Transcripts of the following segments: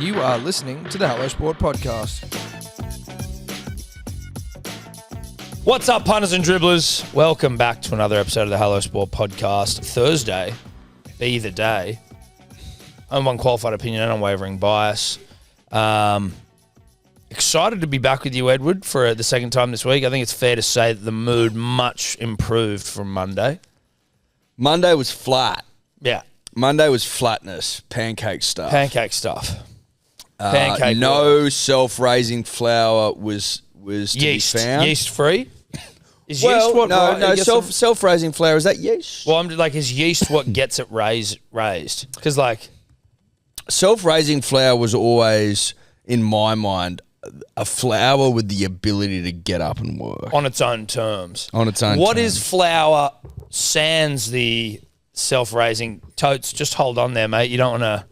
You are listening to the Hello Sport Podcast. What's up, punters and dribblers? Welcome back to another episode of the Hello Sport Podcast. Thursday, be the day. I'm unqualified opinion and unwavering bias. Excited to be back with you, Edward, for the second time this week. I think it's fair to say that the mood much improved from Monday. Monday was flat. Yeah. Monday was flatness, pancake stuff. Pancake stuff. No self-raising flour was to yeast. be found. Yeast free? Is Well, yeast what? no, self-raising flour, is that yeast? Well, I'm like, is yeast what gets it raised? Because like, Self-raising flour was always, in my mind, a flour with the ability to get up and work. on its own terms. On its own What terms. is flour sans the self-raising? Totes, just hold on there, mate. You don't want to...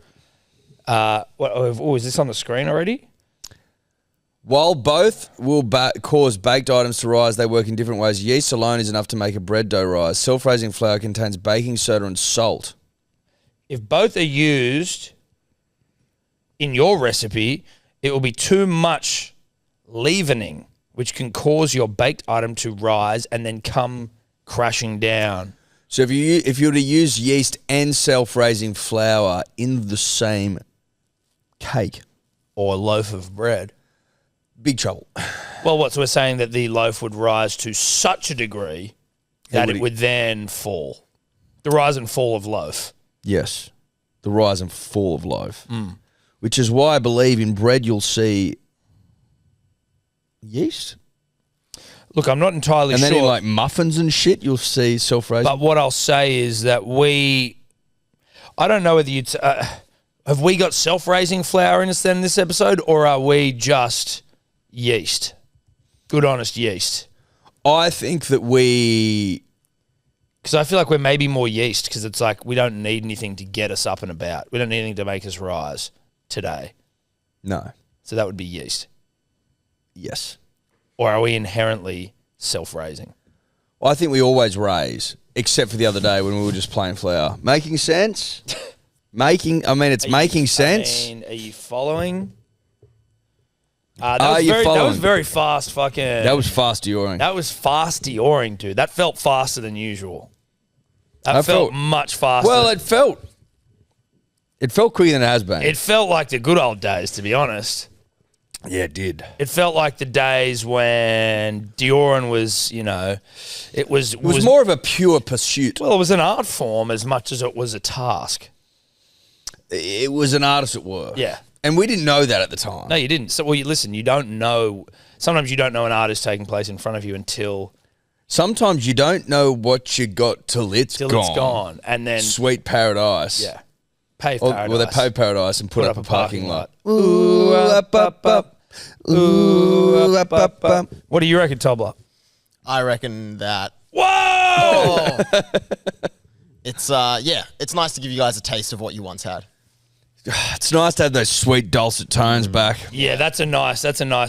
is this on the screen already? While both will cause baked items to rise, they work in different ways. Yeast alone is enough to make a bread dough rise. Self-raising flour contains baking soda and salt. If both are used in your recipe, it will be too much leavening, which can cause your baked item to rise and then come crashing down. So if you were to use yeast and self-raising flour in the same cake, Or loaf of bread. big trouble. Well, we're saying that the loaf would rise to such a degree that it would then fall. The rise and fall of loaf. Yes, the rise and fall of loaf. Which is why I believe in bread you'll see yeast. Look, I'm not entirely And sure. then in like muffins and shit, you'll see self-raising. But what I'll say is that I don't know whether you'd, have we got self-raising flour in us then in this episode, or are we just yeast? Good, honest yeast. I think that Because I feel like we're maybe more yeast because it's like we don't need anything to get us up and about. We don't need anything to make us rise today. No. So that would be yeast. Yes. Or are we inherently self-raising? Well, I think we always raise, except for the other day when we were just plain flour. Making sense? It's making sense. Are you following? Are you That was following? very fast fucking... That was fast Dioring. That was fast Dioring, dude. That felt faster than usual. That I felt felt- much faster. Well, it felt quicker than it has been. It felt like the good old days, to be honest. Yeah, it did. It felt like the days when Dioring was, it was more of a pure pursuit. Well, it was an art form as much as it was a task. It was an artist at work. Yeah. And we didn't know that at the time. No, you didn't. So, listen, you don't know. Sometimes you don't know an art is taking place in front of you until Sometimes you don't know what you got till it's gone. And then, Sweet paradise. yeah, pave Well, paradise. they pave paradise and put up a parking lot. Ooh, up, up, up. Ooh, up, up, up. What do you reckon, Tobler? I reckon that Whoa! it's it's nice to give you guys a taste of what you once had. It's nice to have those sweet dulcet tones back. Yeah, that's a nice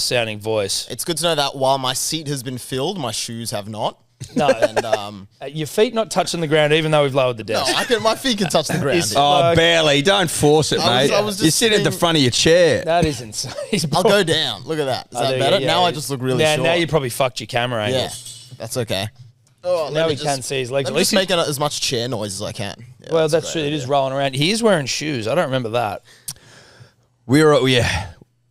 sounding voice. It's good to know that while my seat has been filled, my shoes have not. No, And your feet not touching the ground, even though we've lowered the no, desk. my feet can touch the ground. Oh, Like- barely. Don't force it, I was- mate. I was just you sit at the being- front of your chair. That is insane. I'll go down. Look at that. Is that better? Now I just look really short. Now you probably fucked your camera angle. Yeah, that's okay. Oh, Now he can see his legs. Let At me least just make as much chair noise as I can. Yeah, well, a that's great true. It is idea. rolling around. He is wearing shoes. I don't remember that.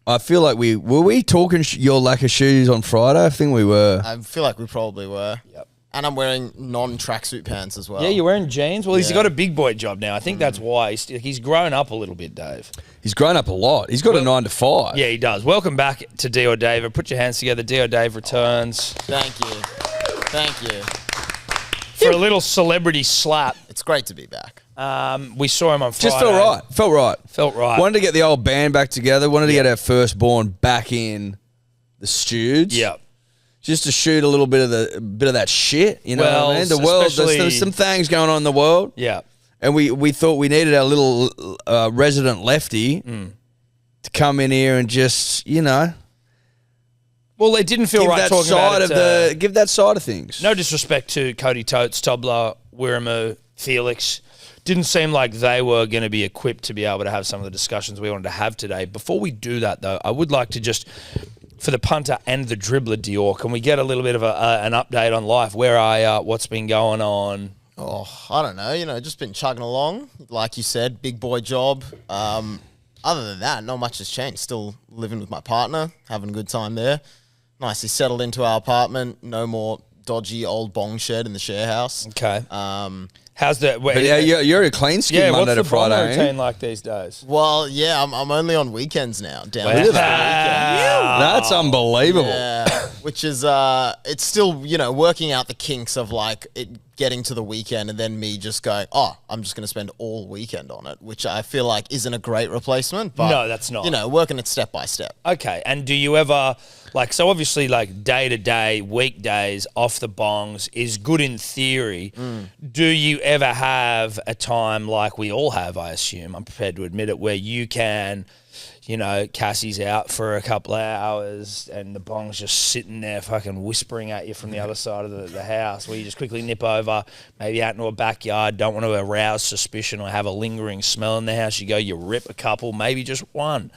I feel like were we talking your lack of shoes on Friday? I think we were. I feel like we probably were. Yep. And I'm wearing non-tracksuit pants as well. Yeah, you're wearing jeans. Well, he's Yeah. got a big boy job now. I think that's why he's grown up a little bit, Dave. He's grown up a lot. He's got a 9 to 5. Yeah, he does. Welcome back to Dio Dave. Put your hands together. Dio Dave returns Thank you. Thank you. for a little celebrity slap. It's great to be back. We saw him on Friday. Just felt right. Felt right. Wanted to get the old band back together. Wanted to get our firstborn back in the studs. Yeah. Just to shoot a little bit of that shit. You know Well, what I mean? The world. especially- There's some things going on in the world. Yeah. And we thought we needed our little resident lefty to come in here and just, Well, it didn't feel give right that talking side about of it. give that side of things. No disrespect to Cody Totes, Tobler, Wiramu, Felix. didn't seem like they were going to be equipped to be able to have some of the discussions we wanted to have today. Before we do that, though, I would like to just, for the punter and the dribbler, Dior, can we get a little bit of an update on life? Where are you? What's been going on? Oh, I don't know. Just been chugging along. Like you said, big boy job. Other than that, not much has changed. Still living with my partner, having a good time there. Nicely settled into our apartment. No more dodgy old bong shed in the share house. Okay. How's that? But yeah, you're a clean skin Monday to Friday. What's the bong routine like these days? Well, yeah, I'm only on weekends now. Down Wow. to the weekend. That's unbelievable. Yeah, which is it's still working out the kinks of like it getting to the weekend and then me just going, I'm just going to spend all weekend on it, which I feel like isn't a great replacement. But No, that's not. Working it step by step. Okay, and do you ever so obviously day to day, weekdays off the bongs is good in theory. Do you ever have a time like we all have? I assume I'm prepared to admit it, where you can. Cassie's out for a couple of hours and the bong's just sitting there fucking whispering at you from the other side of the house, where you just quickly nip over, maybe out into a backyard, don't want to arouse suspicion or have a lingering smell in the house. You go, you rip a couple, maybe just one.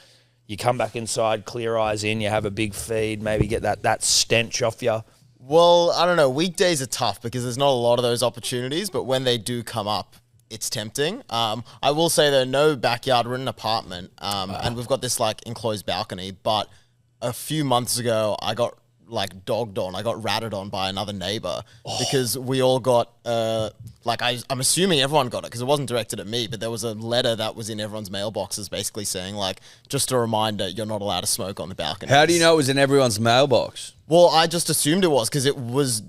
You come back inside, clear eyes in, you have a big feed, maybe get that stench off you. Well, I don't know. Weekdays are tough because there's not a lot of those opportunities, but when they do come up, it's tempting. I will say though, no backyard. We're in an apartment, and we've got this enclosed balcony. But a few months ago, I got dogged on. I got ratted on by another neighbor because we all got I'm assuming everyone got it because it wasn't directed at me, but there was a letter that was in everyone's mailboxes basically saying just a reminder, you're not allowed to smoke on the balcony. How do you know it was in everyone's mailbox? Well, I just assumed it was because it was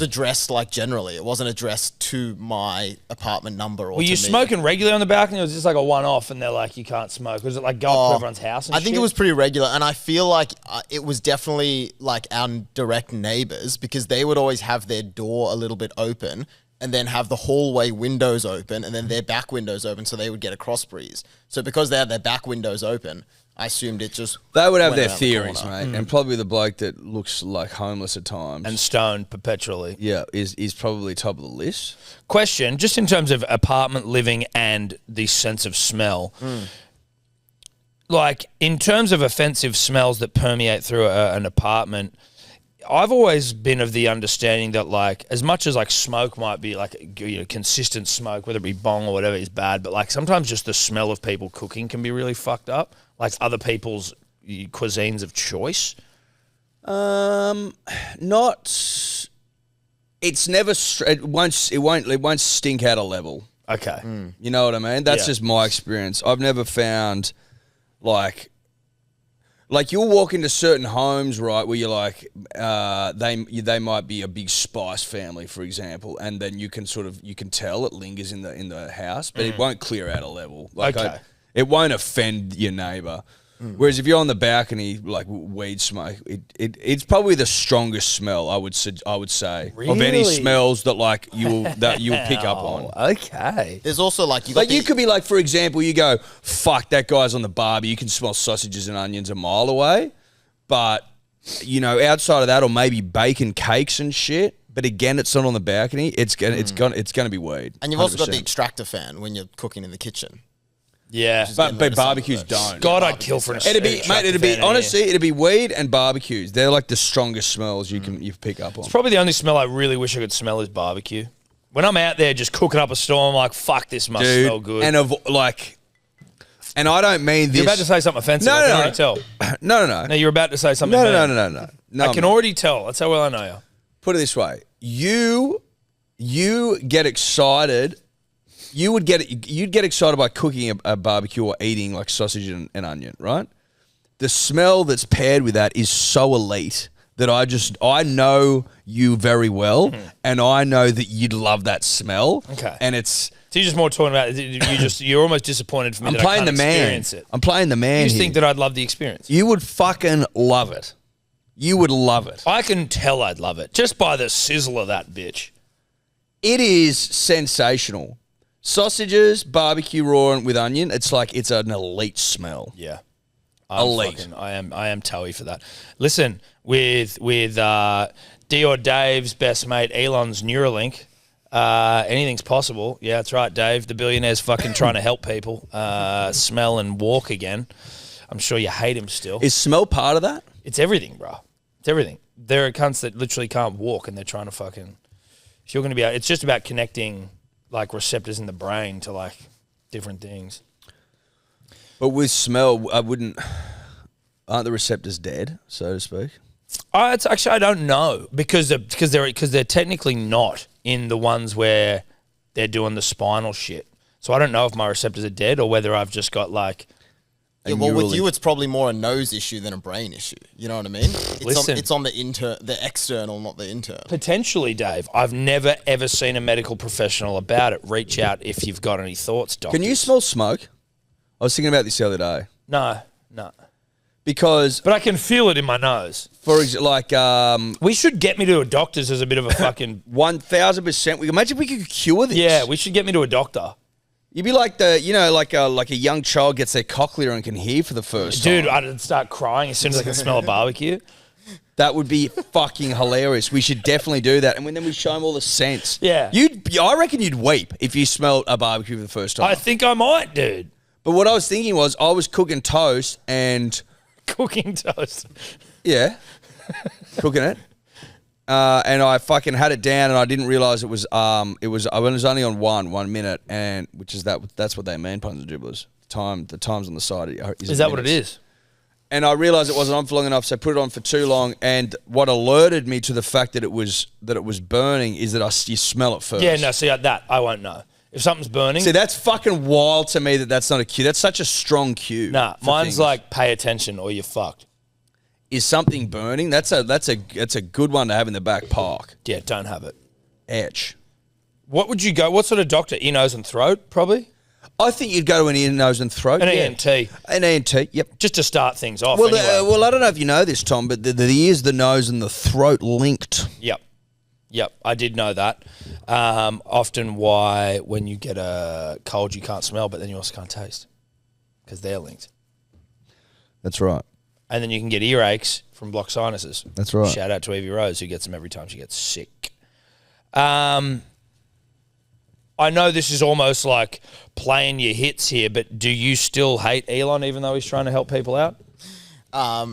addressed generally. It wasn't addressed to my apartment number or. Were you smoking regularly on the balcony, or was it just a one-off and they're like, you can't smoke? Was it go up to everyone's house and I think it was pretty regular, and I feel like it was definitely our direct neighbours because they would always have their door a little bit open and then have the hallway windows open and then their back windows open so they would get a cross breeze. So because they had their back windows open, I assumed it just... They would have went their around the theories, corner. mate. And probably the bloke that looks like homeless at times. and stoned perpetually. yeah, is probably top of the list. Question, just in terms of apartment living and the sense of smell, in terms of offensive smells that permeate through an apartment, I've always been of the understanding that as much as smoke might be consistent smoke, whether it be bong or whatever, is bad, but sometimes just the smell of people cooking can be really fucked up, other people's cuisines of choice. Not. It's never. It won't stink out a level. Okay. You know what I mean? That's Yeah. just my experience. I've never found you'll walk into certain homes, right, where you're they might be a big spice family, for example, and then you can tell it lingers in the house, but it won't clear out a level. Okay. It won't offend your neighbour. Whereas if you're on the balcony, weed smoke, it's probably the strongest smell I would say of any Really? smells that you'll pick up on. Okay. There's also You could be for example, you go, fuck, that guy's on the barbie. You can smell sausages and onions a mile away. But, outside of that, or maybe bacon cakes and shit. But again, it's not on the balcony. It's gonna be weed. and you've also got the 100%. extractor fan when you're cooking in the kitchen. Yeah. But barbecues don't. God, I'd kill for an It'd be honestly. it'd be weed and barbecues. They're the strongest smells you pick up on. Probably the only smell I really wish I could smell is barbecue. When I'm out there just cooking up a storm, I'm like, fuck, this must smell good. And and I don't mean this. You're about to say something offensive. I can already tell. No. No, you're about to say something. No. I can already tell. That's how well I know you. Put it this way: you get excited. You'd get excited by cooking a barbecue or eating sausage and onion, right? The smell that's paired with that is so elite that I know you very well, and I know that you'd love that smell. Okay. And it's... So you're just more talking about you're almost disappointed for me that I can't experience it. I'm playing the man You just here. think that I'd love the experience. You would fucking love it. You would love it. I can tell I'd love it just by the sizzle of that bitch. It is sensational. Sausages, barbecue raw and with onion, it's an elite smell. Yeah. Elite. I am toey for that. Listen, with D or Dave's best mate Elon's Neuralink, Anything's possible. Yeah, that's right, Dave. The billionaire's fucking trying to help people smell and walk again. I'm sure you hate him still. Is smell part of that? It's everything, bro. It's everything. There are cunts that literally can't walk and they're trying to fucking... If you're going to be... It's just about connecting, like, receptors in the brain to, like, different things. But with smell, aren't the receptors dead, so to speak? It's actually, I don't know because they're technically not in the ones where they're doing the spinal shit. So I don't know if my receptors are dead or whether I've just got like. Yeah, well, with you, it's probably more a nose issue than a brain issue. You know what I mean? It's on the external, not the internal. Potentially, Dave. I've never ever seen a medical professional about it. Reach out if you've got any thoughts, doctor. Can you smell smoke? I was thinking about this the other day. No. Because, but I can feel it in my nose. For example, we should get me to a doctor's as a bit of a fucking 1000%. We imagine if we could cure this. Yeah, we should get me to a doctor. You'd be like like a young child gets their cochlear and can hear for the first time. Dude, I'd start crying as soon as I can smell a barbecue. That would be fucking hilarious. We should definitely do that, and then we show them all the scents. Yeah, I reckon you'd weep if you smelled a barbecue for the first time. I think I might, dude. But what I was thinking was, I was cooking toast and. Cooking toast. Yeah. Cooking it. And I fucking had it down and I didn't realise it was I was only on 1 minute, and that's what they mean, puns and dribblers. The time's on the side. Is that what it is? And I realised it wasn't on for long enough, so I put it on for too long, and what alerted me to the fact that it was burning is that you smell it first. Yeah, no, see that I won't know. If something's burning... See, that's fucking wild to me that's not a cue. That's such a strong cue. Nah, mine's like, pay attention or you're fucked. Is something burning? That's a good one to have in the back park. Yeah, don't have it. Etch. What would you go... What sort of doctor? Ear, nose and throat, probably? I think you'd go to an ear, nose and throat. An ENT. An ENT, yep. Just to start things off, well, anyway. Well, I don't know if you know this, Tom, but the ears, the nose and the throat linked. Yep, I did know that. Often why when you get a cold you can't smell, but then you also can't taste because they're linked. That's right. And then you can get earaches from blocked sinuses. That's right. Shout out to Evie Rose who gets them every time she gets sick. I know this is almost like playing your hits here, but do you still hate Elon even though he's trying to help people out? I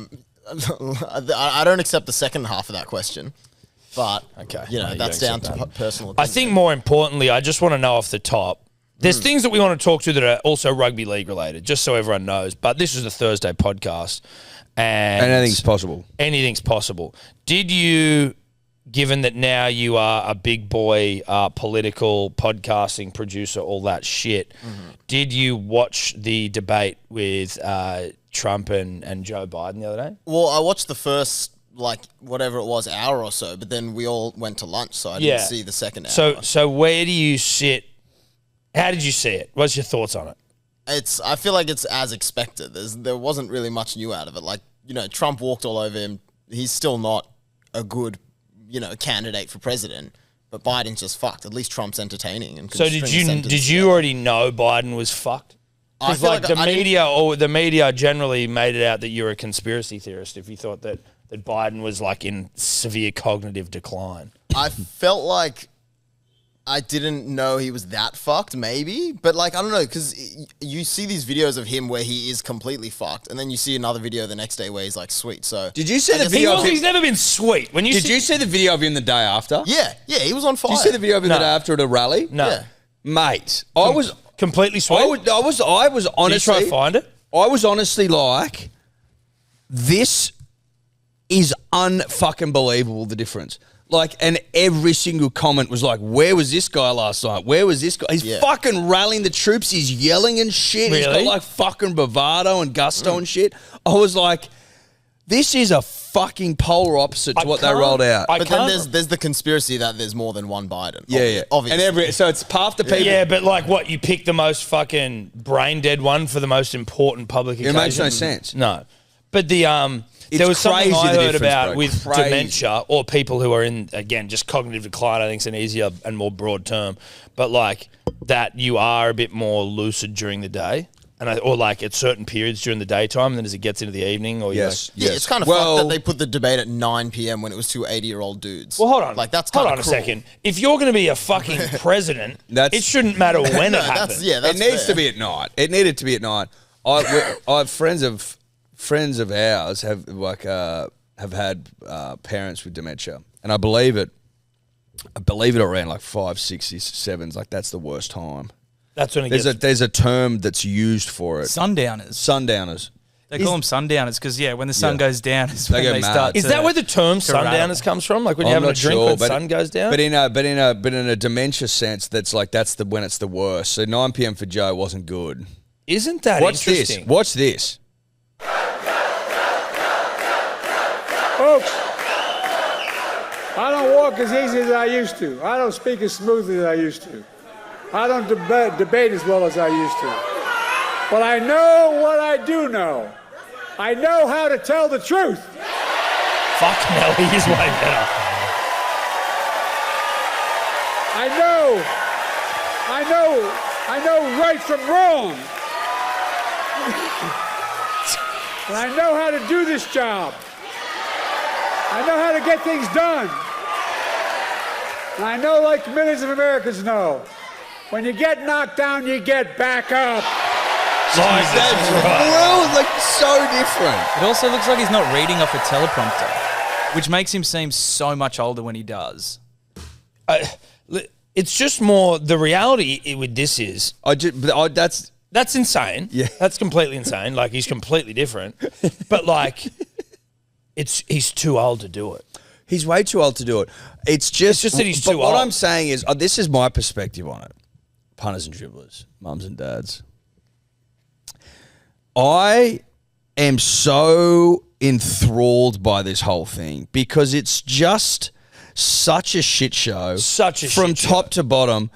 don't accept the second half of that question. But, okay. That's down to personal opinion. I think more importantly, I just want to know off the top, there's things that we want to talk to that are also rugby league related, just so everyone knows. But this is a Thursday podcast. And anything's possible. Anything's possible. Did you, given that now you are a big boy political podcasting producer, all that shit, did you watch the debate with Trump and Joe Biden the other day? Well, I watched the first... whatever it was, hour or so, but then we all went to lunch, so I didn't see the second hour. So where do you sit? How did you see it? What's your thoughts on it? I feel like it's as expected. There wasn't really much new out of it. Trump walked all over him. He's still not a good, candidate for president, but Biden's just fucked. At least Trump's entertaining. And so did you already know Biden was fucked? Because the media generally made it out that you're a conspiracy theorist if you thought that Biden was in severe cognitive decline. I felt like I didn't know he was that fucked, maybe. But I don't know, because you see these videos of him where he is completely fucked, and then you see another video the next day where he's sweet. So did you see the video? He's never been sweet. Did you see the video of him the day after? Yeah, he was on fire. Did you see the video of him the day after at a rally? No, yeah. Mate, I was completely sweet. I was honestly. Did you try to find it? I was honestly like, this is unfucking believable, the difference. And every single comment was like, where was this guy last night? Where was this guy? He's fucking rallying the troops. He's yelling and shit. Really? He's got fucking bravado and gusto and shit. I was like, this is a fucking polar opposite to what they rolled out. But then there's the conspiracy that there's more than one Biden. Yeah. Obviously. So it's half the people. Yeah, but what, you pick the most fucking brain dead one for the most important public occasion? It makes no sense. No. But there was something I heard about with dementia or people who are in, again, just cognitive decline. I think it's an easier and more broad term. But that you are a bit more lucid during the day. or like at certain periods during the daytime, and then as it gets into the evening, or Yes. Yeah, it's kind of fucked that they put the debate at 9 p.m. when it was two 80-year-old dudes. Well, hold on. Like, that's hold kind on of a second. If you're going to be a fucking president, it shouldn't matter when it happens. That's it needs fair. to be at night. It needed to be at night. I have friends of ours have had parents with dementia, and I believe it around like 5, 6, 7s. Like that's the worst time. That's when it There's a term that's used for it. Sundowners. They call them sundowners because, when the sun goes down is when get they mad. start Is to... that where the term rattle. sundowners comes from? Like when you're I'm having a not drink sure, when but sun goes down? But in a dementia sense, that's when it's the worst. So 9 p.m. for Joe wasn't good. Isn't that interesting? Watch this. Folks, I don't walk as easy as I used to. I don't speak as smoothly as I used to. I don't debate as well as I used to. But I know what I do know. I know how to tell the truth. Fuck no, he is way better. I know right from wrong. And I know how to do this job. I know how to get things done. And I know, like millions of Americans know, when you get knocked down, you get back up. Well, like so different. It also looks like he's not reading off a teleprompter, which makes him seem so much older when he does. It's just more the reality with this is that's insane. Yeah. That's completely insane. Like he's completely different. But like he's too old to do it. He's way too old to do it. It's just that he's but too what old. I'm saying is, this is my perspective on it. Punters and dribblers, mums and dads. I am so enthralled by this whole thing because it's just such a shit show. From top to bottom.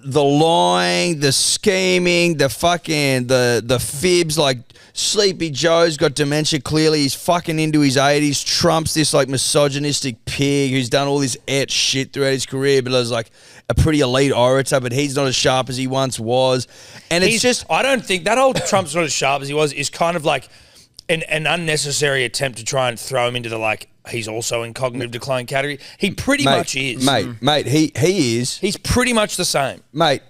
The lying, the scheming, the fucking, the fibs, like Sleepy Joe's got dementia clearly. He's fucking into his 80s. Trump's this like misogynistic pig who's done all this shit throughout his career, but is like a pretty elite orator, but he's not as sharp as he once was. And I don't think that whole Trump's not as sharp as he was is kind of like an unnecessary attempt to try and throw him into the like, he's also in cognitive decline category. He pretty much is. Mate, he is. He's pretty much the same. Mate,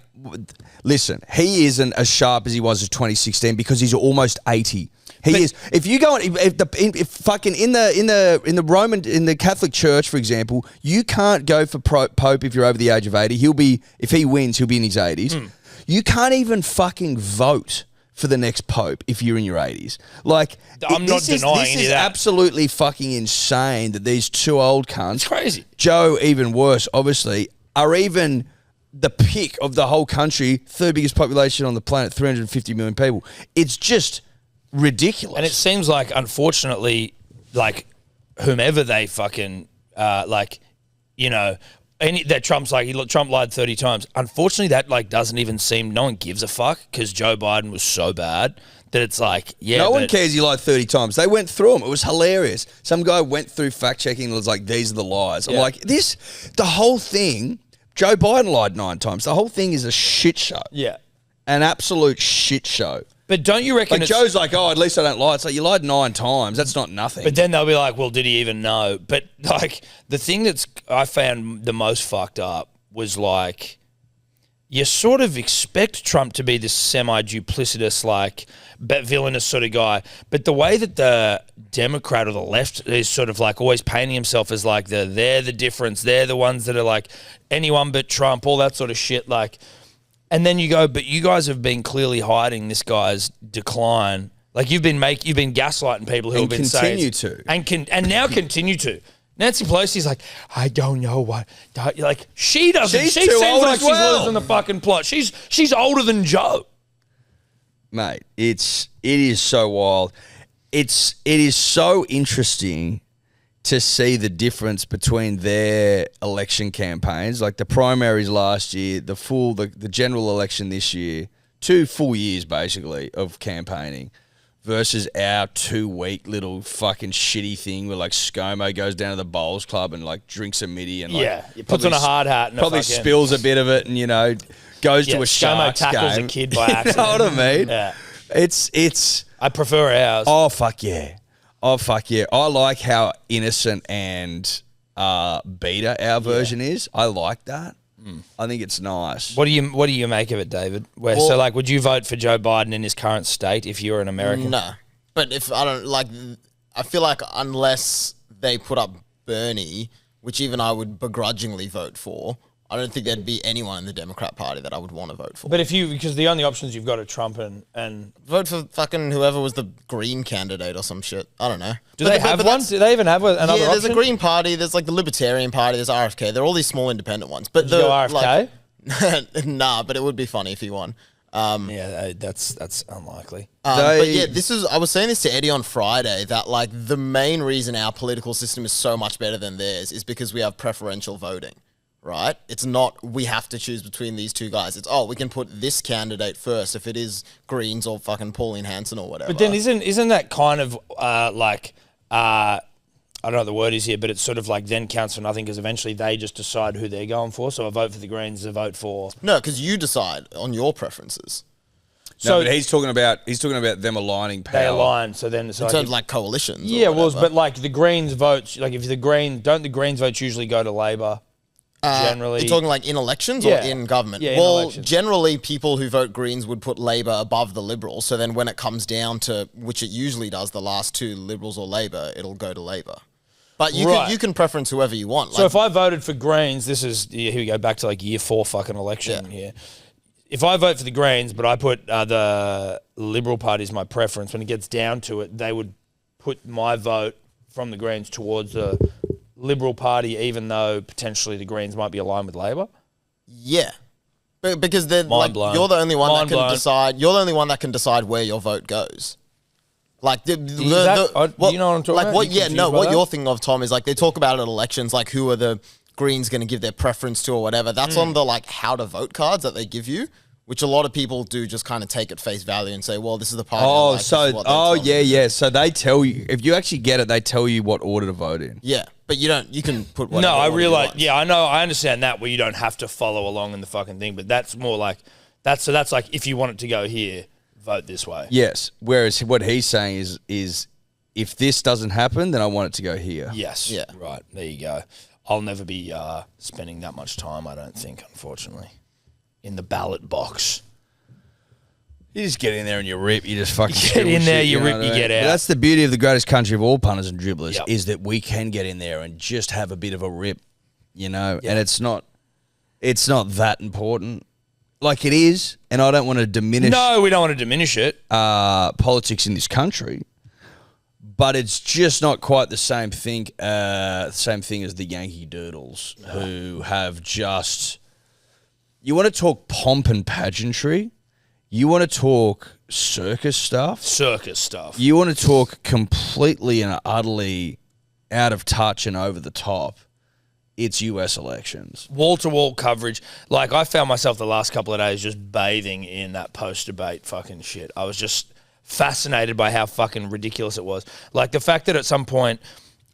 listen, he isn't as sharp as he was in 2016 because he's almost 80. He is. If you go on, if fucking in the Catholic Church, for example, you can't go for Pope if you're over the age of 80. If he wins, he'll be in his 80s. You can't even fucking vote for the next Pope if you're in your 80s. Like, I'm not denying this any is of that. absolutely fucking insane that these two old cunts, It's crazy. Joe even worse, obviously, are even the pick of the whole country, third biggest population on the planet, 350 million people. It's just ridiculous. And it seems like, unfortunately, like whomever they fucking that Trump's like Trump lied 30 times. Unfortunately, that like doesn't even seem. No one gives a fuck because Joe Biden was so bad that it's like no one cares. He lied 30 times. They went through them. It was hilarious. Some guy went through fact checking and was like, "These are the lies." I'm like, the whole thing. Joe Biden lied 9 times. The whole thing is a shit show. Yeah, an absolute shit show. But don't you reckon? Like Joe's like, oh, at least I don't lie. It's like you lied 9 times. That's not nothing. But then they'll be like, well, did he even know? But like the thing that's I found the most fucked up was like, you sort of expect Trump to be this semi-duplicitous, like, villainous sort of guy. But the way that the Democrat or the left is sort of like always painting himself as like they're the difference. They're the ones that are like anyone but Trump, all that sort of shit. Like. And then you go, but you guys have been clearly hiding this guy's decline. Like you've been gaslighting people who have been saying and now continue to. Nancy Pelosi's like, I don't know what. Like she doesn't. She seems like she's losing the fucking plot. She's older than Joe. Mate, it is so wild. It is so interesting to see the difference between their election campaigns, like the primaries last year, the general election this year, 2 full years basically of campaigning, versus our 2-week little fucking shitty thing where like ScoMo goes down to the bowls club and like drinks a midi and like puts on a hard hat and probably spills a bit of it and goes to a ScoMo Sharks tackles game. a kid by accident. You know what I mean? Yeah. It's. I prefer ours. Oh fuck yeah! Oh fuck yeah! I like how innocent and beta our version is. I like that. I think it's nice. What do you make of it, David? So like, would you vote for Joe Biden in his current state if you were an American? No, but if I don't like, I feel like unless they put up Bernie, which even I would begrudgingly vote for, I don't think there'd be anyone in the Democrat Party that I would want to vote for. But because the only options you've got are Trump and vote for fucking whoever was the Green candidate or some shit. I don't know. Do they have one? Do they even have another option? Yeah, there's a Green Party. There's like the Libertarian Party. There's RFK. They're all these small independent ones. But Go RFK? Nah, but it would be funny if he won. Yeah, that's unlikely. But yeah, I was saying this to Eddie on Friday that like the main reason our political system is so much better than theirs is because we have preferential voting. Right? It's not we have to choose between these two guys. It's we can put this candidate first if it is Greens or fucking Pauline Hanson or whatever. But then isn't that kind of like I don't know what the word is here, but it's sort of like then counts for nothing because eventually they just decide who they're going for. So a vote for the Greens is a vote for no, because you decide on your preferences. No, but he's talking about them aligning power. They align, so then it's in terms of like coalitions. Yeah, but like the Greens votes, like if the Greens votes usually go to Labor. Generally, you're talking like in elections or in government? Yeah, well, in elections. Generally, people who vote Greens would put Labor above the Liberals. So then when it comes down to, which it usually does, the last two, Liberals or Labor, it'll go to Labor. But you can preference whoever you want. So if I voted for Greens, here we go back to like year 4 fucking election here. If I vote for the Greens, but I put the Liberal Party as my preference, when it gets down to it, they would put my vote from the Greens towards the Liberal Party, even though potentially the Greens might be aligned with Labor? Yeah. Because then like, you're the only one that can decide. You're the only one that can decide where your vote goes. Like do you know what I'm talking about? What you're thinking of, Tom, is like they talk about it at elections, like who are the Greens going to give their preference to or whatever. That's on the like how to vote cards that they give you, which a lot of people do just kind of take at face value and say, well, this is the party. Yeah. So they tell you, if you actually get it, they tell you what order to vote in. Yeah, but you can put whatever. No, I realize. Yeah, I know. I understand that where you don't have to follow along in the fucking thing, but that's more like that's like if you want it to go here, vote this way. Yes. Whereas what he's saying is if this doesn't happen, then I want it to go here. Yes. Yeah. Right. There you go. I'll never be spending that much time, I don't think, unfortunately, in the ballot box. You just get in there and you rip. You just fucking get in there, you rip, you get out. But that's the beauty of the greatest country of all punters and dribblers is that we can get in there and just have a bit of a rip, and it's not that important. Like it is, and I don't want to diminish. No, we don't want to diminish it. Politics in this country, but it's just not quite the same thing. Same thing as the Yankee Doodles, who have just. You want to talk pomp and pageantry. You want to talk circus stuff. You want to talk completely and utterly out of touch and over the top. It's US elections. Wall-to-wall coverage. Like, I found myself the last couple of days just bathing in that post-debate fucking shit. I was just fascinated by how fucking ridiculous it was. Like, the fact that at some point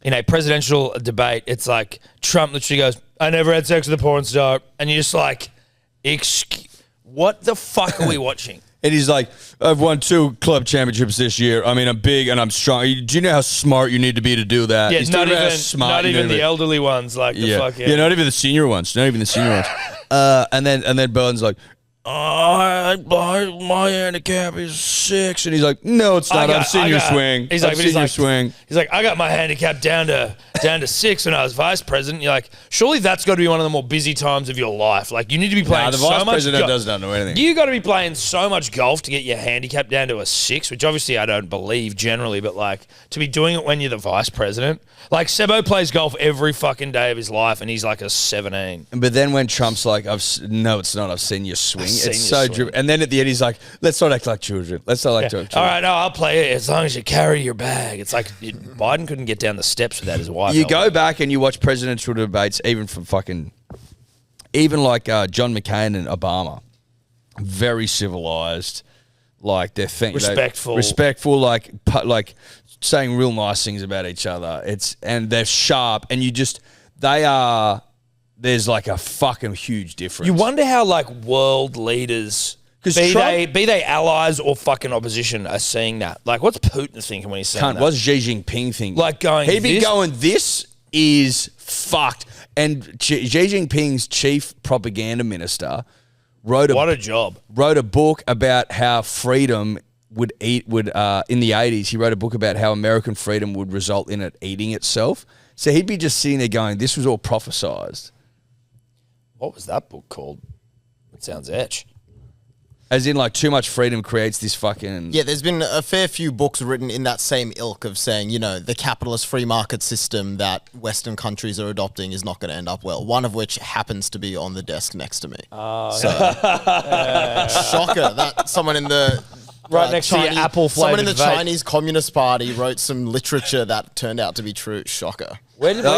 in a presidential debate, it's like Trump literally goes, I never had sex with a porn star. And you're just like, what the fuck are we watching? And he's like, I've won 2 club championships this year. I mean, I'm big and I'm strong. Do you know how smart you need to be to do that? Yeah, not even the elderly ones. Like the fucking... Yeah, not even the senior ones. And then Burns like, my handicap is 6. And he's like, no, it's not. I've seen your swing. He's like, I got my handicap down to 6 when I was vice president. You're like, surely that's got to be one of the more busy times of your life. Like, you need to be playing the so much vice president does not know anything. You got to be playing so much golf to get your handicap down to a 6, which obviously I don't believe generally, but like to be doing it when you're the vice president. Like, Sebo plays golf every fucking day of his life, and he's like a 17. But then when Trump's like, no, it's not. I've seen you swing. It's so dribble. And then at the end, he's like, let's not act like children. Let's not act like children. All right, no, I'll play it as long as you carry your bag. It's like Biden couldn't get down the steps without his wife. You go back and you watch presidential debates, even from like John McCain and Obama. Very civilized. Like, they're respectful, like saying real nice things about each other. And they're sharp, and there's like a fucking huge difference. You wonder how like world leaders Because Be they allies or fucking opposition are seeing that. Like, what's Putin thinking when he's saying that? what's Xi Jinping thinking? Like going, he'd be this- going, this is fucked. And Xi Jinping's chief propaganda minister wrote What a job. a book about how freedom would in the 80s. He wrote a book about how American freedom would result in it eating itself. So he'd be just sitting there going, this was all prophesized. What was that book called? It sounds etch. As in, like, too much freedom creates this fucking... Yeah, there's been a fair few books written in that same ilk of saying, you know, the capitalist free market system that Western countries are adopting is not going to end up well. One of which happens to be on the desk next to me. Shocker that someone in the Right next to your apple someone in the flavoured vape. Chinese Communist Party wrote some literature that turned out to be true. Shocker. Where did we?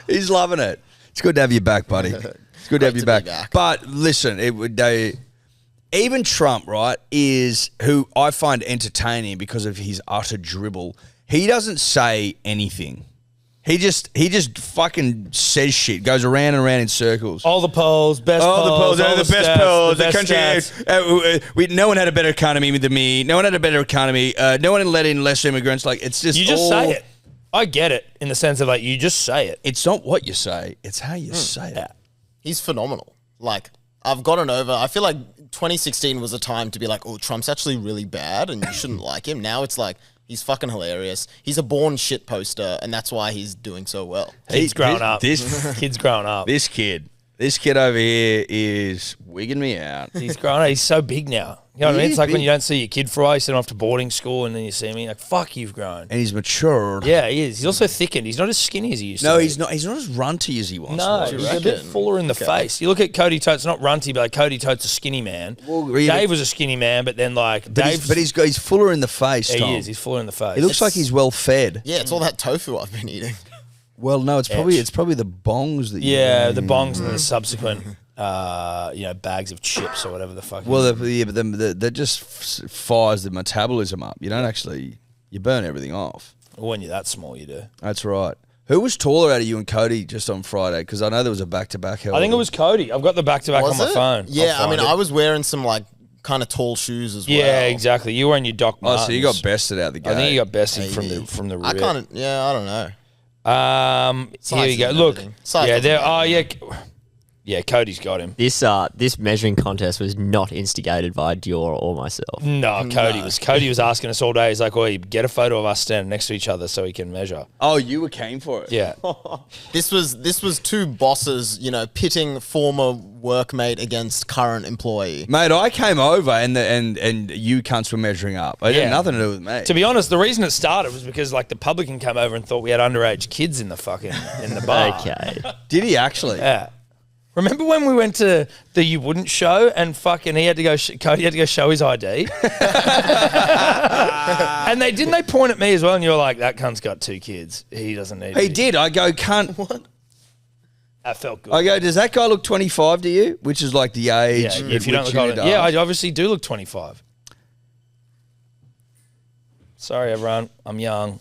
He's loving it. It's good to have you back, buddy. It's good to have you to back. be back. But listen, even Trump, right, is who I find entertaining because of his utter dribble. He doesn't say anything. He just fucking says shit, goes around and around in circles. All the polls, best All the polls, all the best stats, polls. The best country, stats. no one had a better economy than me. No one had a better economy. No one let in less immigrants. Like, it's just You just all, say it. I get it in the sense of like you just say it. It's not what you say; it's how you say it. He's phenomenal. Like, I've gotten over, I feel like 2016 was a time to be like, oh, Trump's actually really bad and you shouldn't like him. Now it's like, he's fucking hilarious. He's a born shit poster and that's why he's doing so well. Kid's growing up. This Kid's growing up. This kid over here is wigging me out. He's growing up. He's so big now. You know what I mean? He It's like is when big. you don't see your kid for a while, you send him off to boarding school and then you see me like, fuck, you've grown. And he's matured. Yeah, he is. He's also thickened. He's not as skinny as he used to No, be. he's not. He's not as runty as he was. No, was. he's a bit fuller in the face. You look at Cody Totes, not runty, but like Cody Totes a skinny man. Well, really- Dave was a skinny man, but then like But Dave, he's fuller in the face. he Tom. is. He's fuller in the face. He looks like he's well fed. Yeah, it's all that tofu I've been eating. Well, no, it's probably Etch. the bongs that. Yeah, the bongs and the subsequent, bags of chips or whatever the fuck. Well, that just fires the metabolism up. You don't actually. You burn everything off. when you're that small, you do. That's right. Who was taller out of you and Cody just on Friday? Because I know there was a back-to-back. I think it was Cody. I've got the back-to-back on Was my it? phone. Yeah, I'll I mean, find it. I was wearing some like kind of tall shoes as well. Yeah, exactly. You were in your Doc Oh, so you got Martens. bested out the gate. I think you got bested Maybe. from the I rear. can't. Yeah, I don't know. Here we Size go. and Look, everything. Size yeah, doesn't there. matter. Oh, yeah. Cody's got him. This measuring contest was not instigated by Dior or myself. No, Cody was asking us all day. He's like, "Well, get a photo of us standing next to each other so he can measure." Oh, you were keen for it. Yeah, This was two bosses, you know, pitting former workmate against current employee. Mate, I came over and you cunts were measuring up. It Yeah. had nothing to do with me. to be honest, the reason it started was because like the publican came over and thought we had underage kids in the bar. Okay. Did he actually? Yeah. Remember when we went to the You Wouldn't show and fucking he had to go, Cody had to go show his ID? And they point at me as well and you're like, that cunt's got 2 kids. He doesn't need He it. did. I go, cunt. What? That felt good. I go, does that guy look 25 to you? Which is like the age. Yeah, if you don't which look older. need to Yeah, ask. I obviously do look 25. Sorry, everyone. I'm young.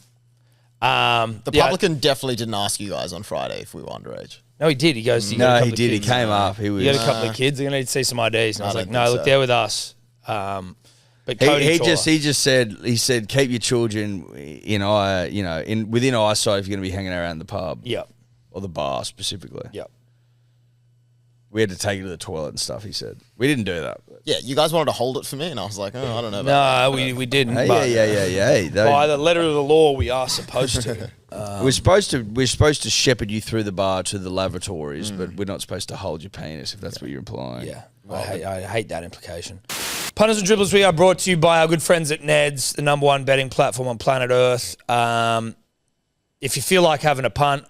The publican definitely didn't ask you guys on Friday if we were underage. No, he did. He goes, you got a No, couple he of did. He kids. came up. He was. You got a couple of kids. They're going to need to see some IDs. And I was I like, don't no, think look, so. they're with us. But Cody He just said keep your children within eyesight if you're going to be hanging around the pub. Yep. Or the bar specifically. Yep. We had to take it to the toilet and stuff. He said we didn't do that. Yeah, you guys wanted to hold it for me, and I was like, oh, I don't know about No, we didn't. Hey, but yeah. By the letter of the law, we are supposed to. We're supposed to shepherd you through the bar to the lavatories, but we're not supposed to hold your penis if that's what you're implying. Yeah, I hate that implication. Punters and Dribblers, we are brought to you by our good friends at Ned's, the #1 betting platform on planet Earth. If you feel like having a punt,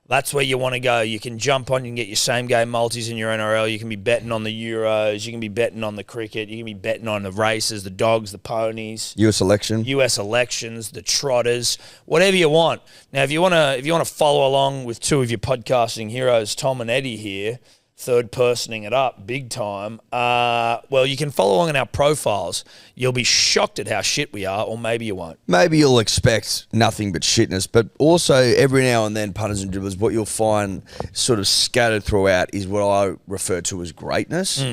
that's where you want to go. You can jump on, you can get your same game multis in your NRL. You can be betting on the Euros. You can be betting on the cricket. You can be betting on the races, the dogs, the ponies. US election. US elections, the trotters, whatever you want. Now, if you want to follow along with two of your podcasting heroes, Tom and Eddie here, third-personing it up big time. Well, you can follow along in our profiles. You'll be shocked at how shit we are, or maybe you won't. Maybe you'll expect nothing but shitness, but also every now and then, punters and dribblers, what you'll find sort of scattered throughout is what I refer to as greatness.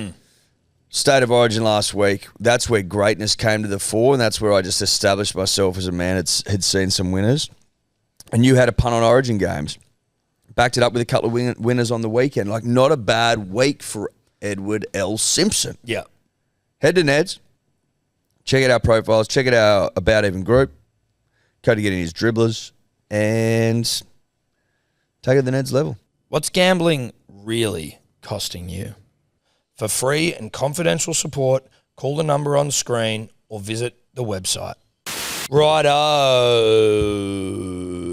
State of Origin last week, that's where greatness came to the fore, and that's where I just established myself as a man had seen some winners. And you had a punt on Origin games. Backed it up with a couple of winners on the weekend. Like, not a bad week for Edward L. Simpson. Yeah. Head to Ned's. Check out our profiles. Check out our About Even group. Cody getting his dribblers. And take it to the Ned's level. What's gambling really costing you? For free and confidential support, call the number on screen or visit the website. Righto.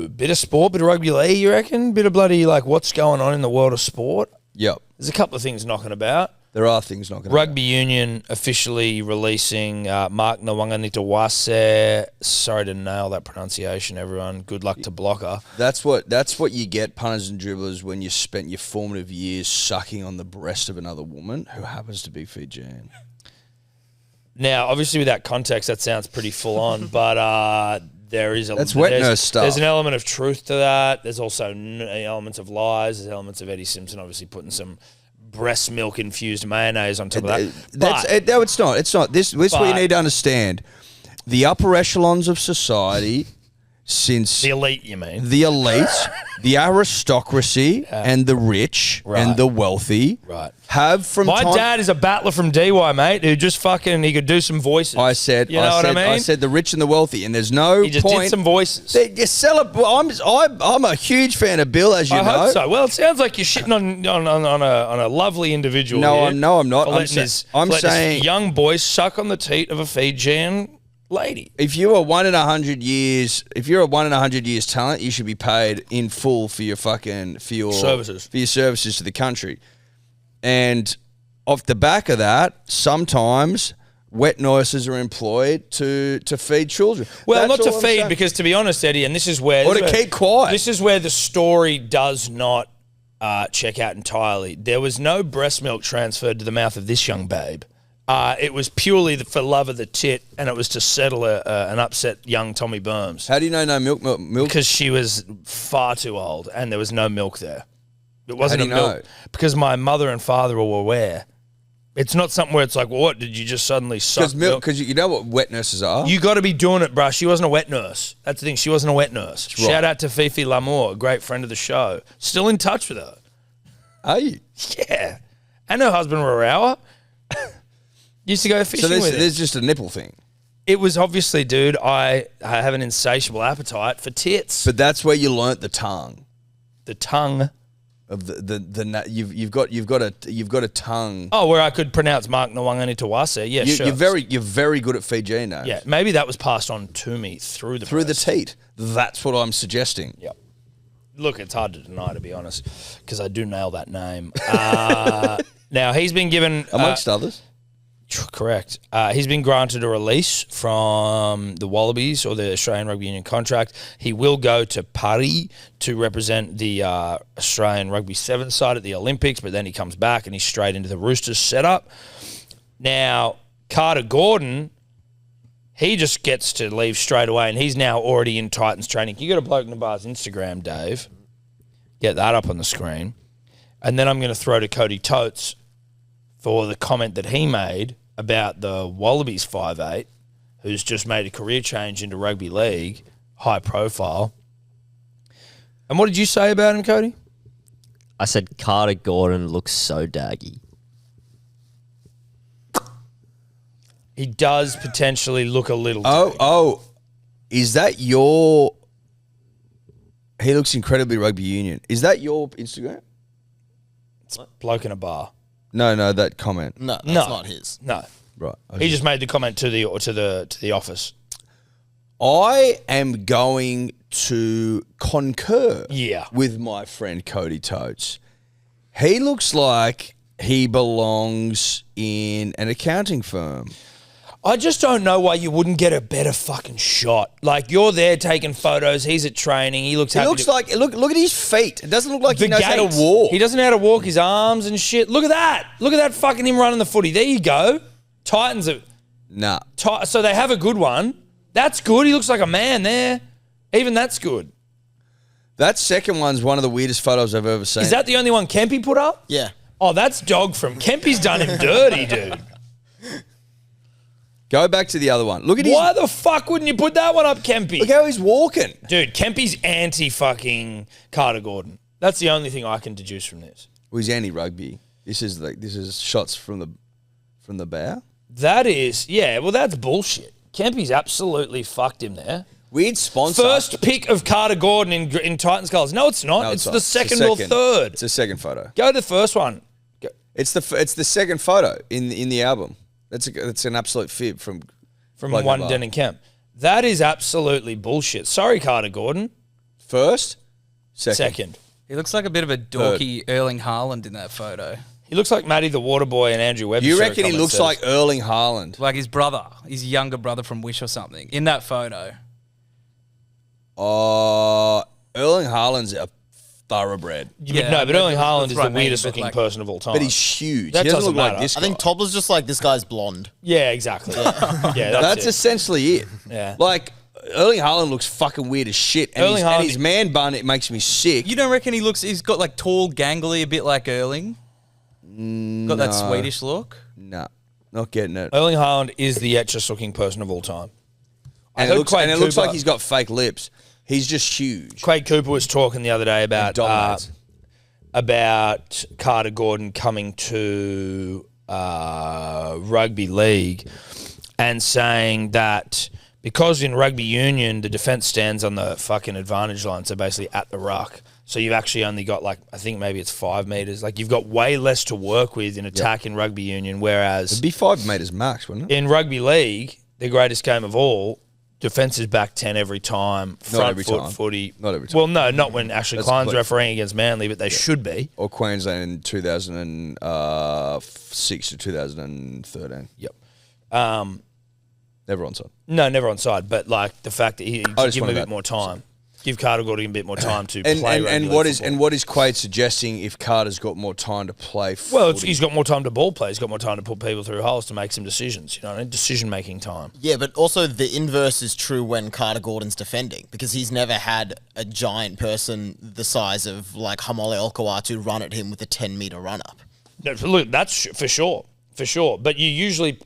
Bit of sport, bit of rugby league, you reckon? Bit of bloody, like, what's going on in the world of sport? Yep. There's a couple of things knocking about. There are things not going to Rugby Union officially releasing Mark Nwanganitawase. Sorry to nail that pronunciation, everyone. Good luck to Blocker. That's what you get, punters and dribblers, when you spent your formative years sucking on the breast of another woman who happens to be Fijian. Now, obviously, with that context, that sounds pretty full on, but there is That's wet nurse stuff. There's an element of truth to that. There's also elements of lies. There's elements of Eddie Simpson obviously putting some breast milk infused mayonnaise on top of that. No, it's not. It's not. This is what you need to understand. The upper echelons of society, since the elite, you mean? The elite, the aristocracy, and the rich and the wealthy, have from my dad is a battler from DY, mate, who just fucking he could do some voices. I said, you know what I mean? I said the rich and the wealthy, and there's no he just point. did some voices. You I'm a huge fan of Bill, as you know. I hope so. Well, it sounds like you're shitting on a lovely individual. No, here I'm not. I'm letting saying this young boy suck on the teat of a Fijian lady. If you're a 1 in 100 years, talent, you should be paid in full for your services to the country. And off the back of that, sometimes wet nurses are employed to feed children. Well, That's not to all I'm feed, saying. because to be honest, Eddie, and this is where... Or to keep quiet. This is where the story does not check out entirely. There was no breast milk transferred to the mouth of this young babe. It was purely for love of the tit, and it was to settle an upset young Tommy Burns. How do you know no milk? Because she was far too old, and there was no milk there. It wasn't How do a you milk. know? Because my mother and father were aware. It's not something where it's like, well, what, did you just suddenly suck milk? Because you know what wet nurses are? You got to be doing it, bruh. She wasn't a wet nurse. That's the thing. She wasn't a wet nurse. Right. Shout out to Fifi Lamour, a great friend of the show. Still in touch with her. Are you? Yeah. And her husband, Rarawa. Used to go fishing So with him. there's just a nipple thing. It was obviously, dude, I have an insatiable appetite for tits. But that's where you learnt the tongue. The tongue Of you've got a tongue. Oh, where I could pronounce Mark Nwanganitawase. Yeah, sure. You're very good at Fijian names. Yeah, maybe that was passed on to me through the breast. teat. That's what I'm suggesting. Yep. Look, it's hard to deny, to be honest, because I do nail that name. Now, he's been given... Amongst others. Correct. He's been granted a release from the Wallabies or the Australian Rugby Union contract. He will go to Paris to represent the Australian Rugby Sevens side at the Olympics, but then he comes back and he's straight into the Roosters setup. Now, Carter Gordon, he just gets to leave straight away, and he's now already in Titans training. You got a bloke in the bar's Instagram, Dave. Get that up on the screen. And then I'm going to throw to Cody Totes for the comment that he made about the Wallabies 5'8", who's just made a career change into rugby league, high profile. And what did you say about him, Cody? I said Carter Gordon looks so daggy. He does potentially look a little... Is that your... He looks incredibly rugby union. Is that your Instagram? It's bloke in a bar. No, that comment. No, that's not his. No. Right. He just made the comment to the office. I am going to concur Yeah. with my friend Cody Totes. He looks like he belongs in an accounting firm. I just don't know why you wouldn't get a better fucking shot. Like, you're there taking photos. He's at training. He looks happy. It looks like look at his feet. It doesn't look like he the knows how to gait. walk. He doesn't know how to walk his arms and shit. Look at that. Look at that fucking him running the footy. There you go. Titans are... Nah. So they have a good one. That's good. He looks like a man there. Even that's good. That second one's one of the weirdest photos I've ever seen. Is that the only one Kempy put up? Yeah. Oh, that's dog from Kempy's done him dirty, dude. Go back to the other one. Look at his... Why the fuck wouldn't you put that one up, Kempy? Look how he's walking. Dude, Kempy's anti-fucking Carter Gordon. That's the only thing I can deduce from this. Well, he's anti-rugby. This is shots from the bow. That is, yeah, well, that's bullshit. Kempy's absolutely fucked him there. Weird sponsor. First pick of Carter Gordon in Titans colours. No, it's not. No, it's not. the second or third. It's the second photo. Go to the first one. Go. It's the second photo in the album. That's an absolute fib from Wondon and Kemp. That is absolutely bullshit. Sorry, Carter Gordon. First, Second. He looks like a bit of a dorky Erling Haaland in that photo. He looks like Matty the Waterboy and Andrew Webster. You reckon he looks like Erling Haaland? Like his brother, his younger brother from Wish or something, in that photo. Erling Haaland's a thoroughbred, But Erling Haaland is what I the mean, weirdest but looking like- person of all time. but he's huge. That he doesn't doesn't look like matter. this I guy. think Tobler's just like, this guy's blonde. Yeah, exactly. Yeah, That's it. essentially it. Yeah. Like, Erling Haaland looks fucking weird as shit. And, Erling Haaland- his man bun, it makes me sick. You don't reckon he's got like tall, gangly, a bit like Erling? Got that Swedish look? Nah, not getting it. Erling Haaland is the etchest looking person of all time. And it looks like he's got fake lips. He's just huge. Quade Cooper was talking the other day dominates. about Carter Gordon coming to rugby league and saying that because in rugby union the defence stands on the fucking advantage line, so basically at the ruck. So you've actually only got like, I think maybe it's 5 metres. Like you've got way less to work with in attack in rugby union, whereas It'd be 5 metres max, wouldn't it? in rugby league, the greatest game of all, defence is back 10 every time. Front every foot time. footy. Not every time. Well, no, not when Ashley That's Klein's clear. refereeing against Manly, but they should be. Or Queensland in 2006 to 2013. Yep. Never onside. No, never onside, but like the fact that he I just give him a wanted bit that. more time. Give Carter Gordon a bit more time to And play and, rugby and league what is football. and what is Quade suggesting if Carter's got more time to play? Well, footy? he's got more time to ball play. He's got more time to put people through holes to make some decisions. You know, decision-making time. Yeah, but also the inverse is true when Carter Gordon's defending because he's never had a giant person the size of like Hamole Olkawatu run at him with a 10-metre run-up. No, look, that's for sure. But you usually,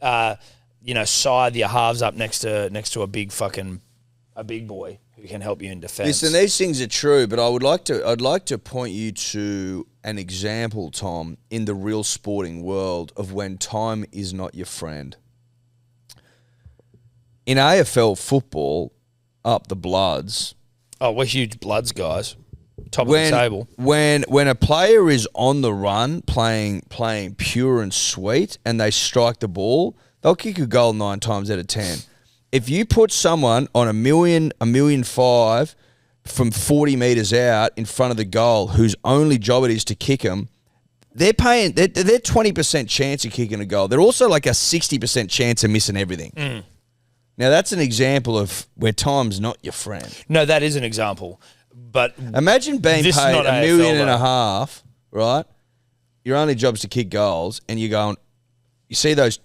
side your halves up next to a big boy who can help you in defence. Listen, these things are true, but I'd like to point you to an example, Tom, in the real sporting world of when time is not your friend. In AFL football, up the Bloods. Oh, we're huge Bloods guys. Top of the table. When a player is on the run, playing pure and sweet, and they strike the ball, they'll kick a goal 9 times out of 10. If you put someone on a million five from 40 metres out in front of the goal, whose only job it is to kick them, they're 20% chance of kicking a goal. They're also like a 60% chance of missing everything. Now that's an example of where time's not your friend. No, that is an example. But Imagine being This is paid not $1.5 AFL million, though. right? Your only job's to kick goals, and you're going. You see those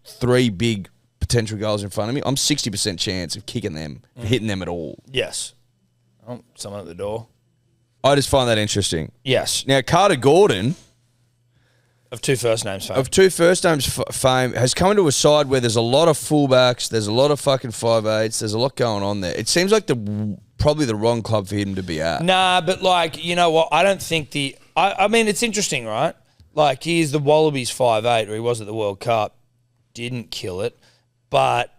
3 big potential goals in front of me. I'm 60% chance of kicking them, hitting them at all. yes. Oh, someone at the door. I just find that interesting. Yes. Now Carter Gordon, Of 2 first names, fame. of 2 first names fame, has come into a side where there's a lot of fullbacks, there's a lot of fucking 5'8s, there's a lot going on there. It seems like probably the wrong club for him to be at. Nah, but like, you know what? I don't think I mean, it's interesting, right? Like, he's the Wallabies 5'8", or he was at the World Cup. Didn't kill it. But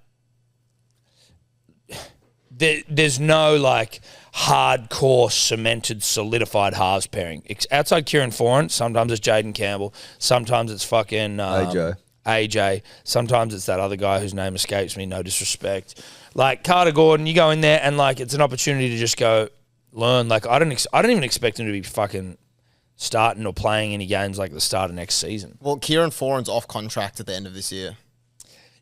there's no, like, hardcore, cemented, solidified halves pairing. Outside Kieran Foran, sometimes it's Jaden Campbell. Sometimes it's fucking AJ. Sometimes it's that other guy whose name escapes me, no disrespect. Like, Carter Gordon, you go in there and, like, it's an opportunity to just go learn. Like, I don't even expect him to be fucking starting or playing any games like the start of next season. Well, Kieran Foran's off contract at the end of this year.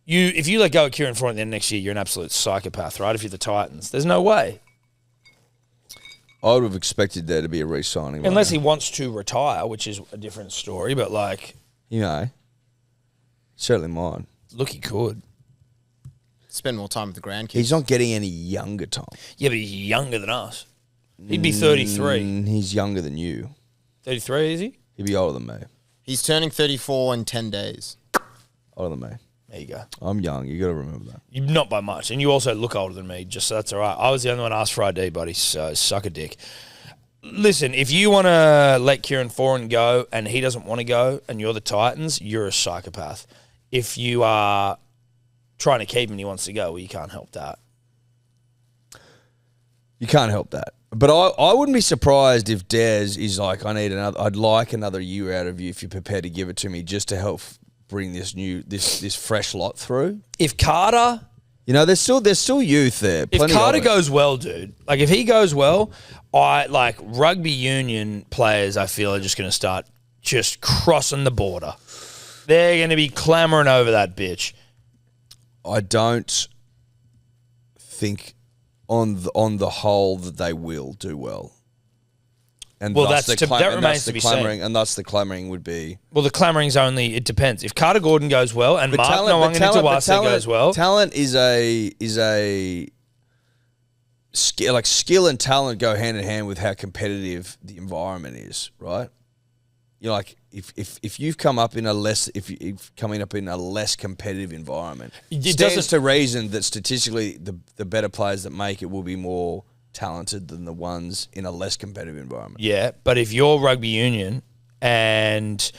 if you let go of Kieran Foran at the end of next year, you're an absolute psychopath, right? If you're the Titans, there's no way. I would have expected there to be a re-signing. Unless he wants to retire, which is a different story. But like, certainly mine. Look, he could. Spend more time with the grandkids. He's not getting any younger, Tom. Yeah, but he's younger than us. He'd be 33. He's younger than you. 33, is he? He'd be older than me. He's turning 34 in 10 days. Older than me. There you go. I'm young. You got to remember that. You're not by much. And you also look older than me, just so that's all right. I was the only one asked for ID, buddy, so suck a dick. Listen, if you want to let Kieran Foran go and he doesn't want to go and you're the Titans, you're a psychopath. If you are trying to keep him and he wants to go, well, you can't help that. You can't help that. But I wouldn't be surprised if Des is like, I'd like another year out of you if you're prepared to give it to me just to help bring this fresh lot through. If Carter... there's still youth there. If Carter goes well, dude, like if he goes well, rugby union players, I feel, are just going to start just crossing the border. They're going to be clamoring over that bitch. I don't think on the whole that they will do well. And well, that remains to be seen. And thus the clamouring would be... Well, the clamouring's only... It depends. If Carter Gordon goes well and Mark Nawaqanitawase goes well... Talent is a skill and talent go hand in hand with how competitive the environment is, right? Like if you've come up in a less competitive environment, it stands to reason that statistically the better players that make it will be more talented than the ones in a less competitive environment. Yeah, but if you're rugby union and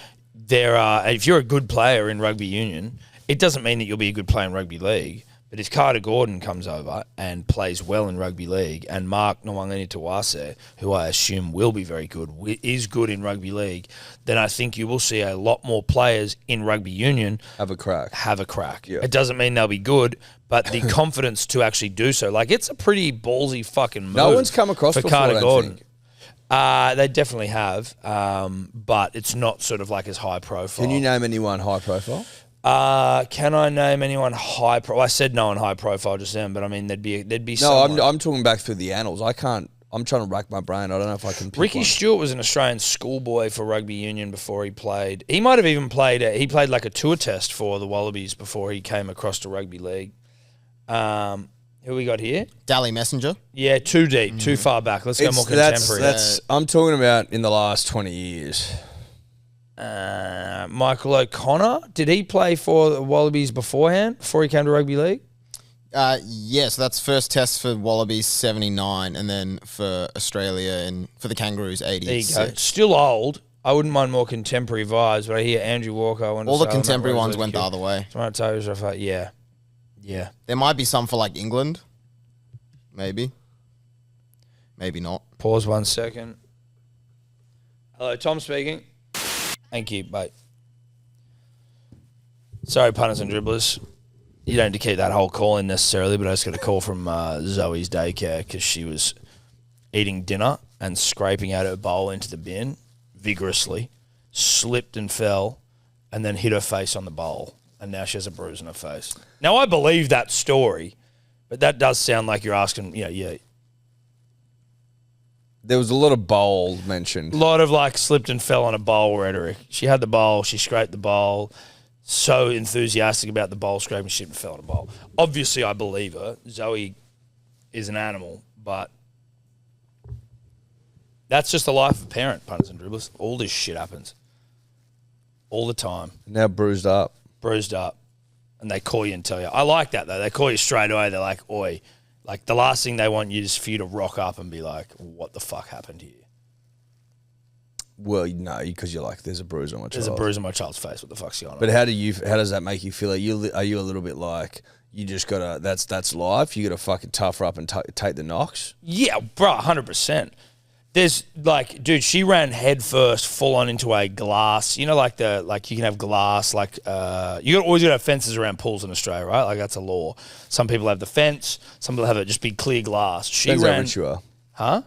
if you're a good player in rugby union, it doesn't mean that you'll be a good player in rugby league. But if Carter Gordon comes over and plays well in rugby league and Mark Nawaqanitawase, who I assume will be very good, is good in rugby league, then I think you will see a lot more players in rugby union have a crack. Yeah. It doesn't mean they'll be good, but the confidence to actually do so. Like, it's a pretty ballsy fucking move. No one's come across for before, Carter Gordon. Think. They definitely have, but it's not sort of like as high profile. Can you name anyone high profile? Can I name anyone high profile? I said no one high profile just then, but I mean there'd be No, someone. I'm talking back through the annals. I'm trying to rack my brain. I don't know if I can pick Ricky one. Stewart was an Australian schoolboy for rugby union before he played. He might have even played. He played like a tour test for the Wallabies before he came across to rugby league. Who we got here? Dally Messenger. Yeah, too deep, too far back. Let's go more contemporary. I'm talking about in the last 20 years. Michael O'Connor, did he play for the Wallabies beforehand, before he came to rugby league? Yeah, so that's first test for Wallabies 79 and then for Australia and for the Kangaroos 86. There you go. Still old. I wouldn't mind more contemporary vibes, but I hear Andrew Walker. All the contemporary ones went the other way. Yeah. Yeah. There might be some for like England. Maybe. Maybe not. Pause 1 second. Hello, Tom speaking. Thank you, mate. Sorry, punters and dribblers. You don't need to keep that whole call in necessarily, but I just got a call from Zoe's daycare because she was eating dinner and scraping out her bowl into the bin vigorously, slipped and fell, and then hit her face on the bowl. And now she has a bruise on her face. Now, I believe that story, but that does sound like you're asking, yeah. There was a lot of bowl mentioned. A lot of like slipped and fell on a bowl rhetoric. She had the bowl, she scraped the bowl, so enthusiastic about the bowl scraping, she fell on a bowl. Obviously, I believe her. Zoe is an animal, but that's just the life of a parent, punters and dribblers. All this shit happens. All the time. Now bruised up. And they call you and tell you. I like that, though. They call you straight away. They're like, oi. Like, the last thing they want you is for you to rock up and be like, what the fuck happened here? Well, no, because you're like, there's a bruise on my child. There's a bruise on my child's face. What the fuck's going on? But how does that make you feel? Are you a little bit like, you just got to, that's life? You got to fucking tough her up and take the knocks? Yeah, bro, 100%. There's like, dude, she ran head first, full on into a glass. You know, like you can have glass, always got to have fences around pools in Australia, right? Like that's a law. Some people have the fence, some people have it just be clear glass. Depends how rich you are. Huh?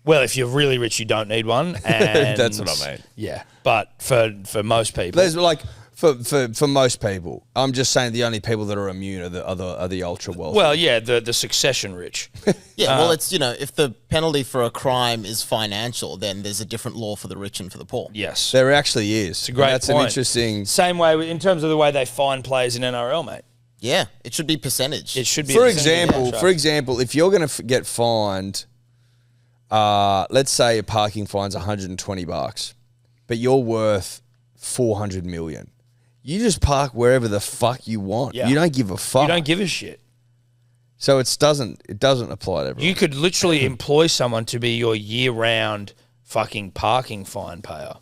Well, if you're really rich, you don't need one. And that's what I mean. Yeah, but for most people, there's like For most people. I'm just saying the only people that are immune are the ultra wealthy. Well, yeah, the succession rich. Yeah, well, it's, if the penalty for a crime is financial, then there's a different law for the rich and for the poor. Yes. there actually is. It's a great That's point. an interesting. Same way in terms of the way they fine players in NRL, mate. Yeah, it should be percentage. It should be. For a percentage of example, contract. if you're going to get fined, let's say a parking fine's $120, but you're worth 400 million. You just park wherever the fuck you want. Yeah. You don't give a fuck. You don't give a shit. So it doesn't apply to everyone. You could literally employ someone to be your year-round fucking parking fine payer.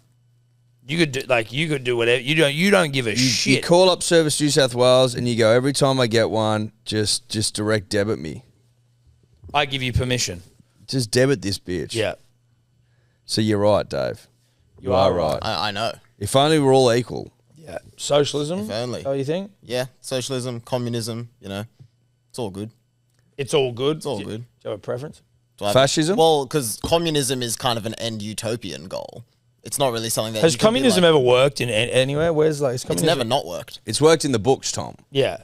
You could do whatever. You don't give a shit. You call up Service New South Wales and you go, every time I get one, just direct debit me. I give you permission. Just debit this bitch. Yeah. So you're right, Dave. You are right. I know. If only we're all equal. Yeah. Socialism. If only. Oh, you think? Yeah, socialism, communism, it's all good. It's all good. It's all good. Do you have a preference? Do I have- Fascism? Well, because communism is kind of an end utopian goal. It's not really something that Has you could be communism like- ever worked in anywhere? Where's like? Is It's communism? never not worked. It's worked in the books, Tom. Yeah.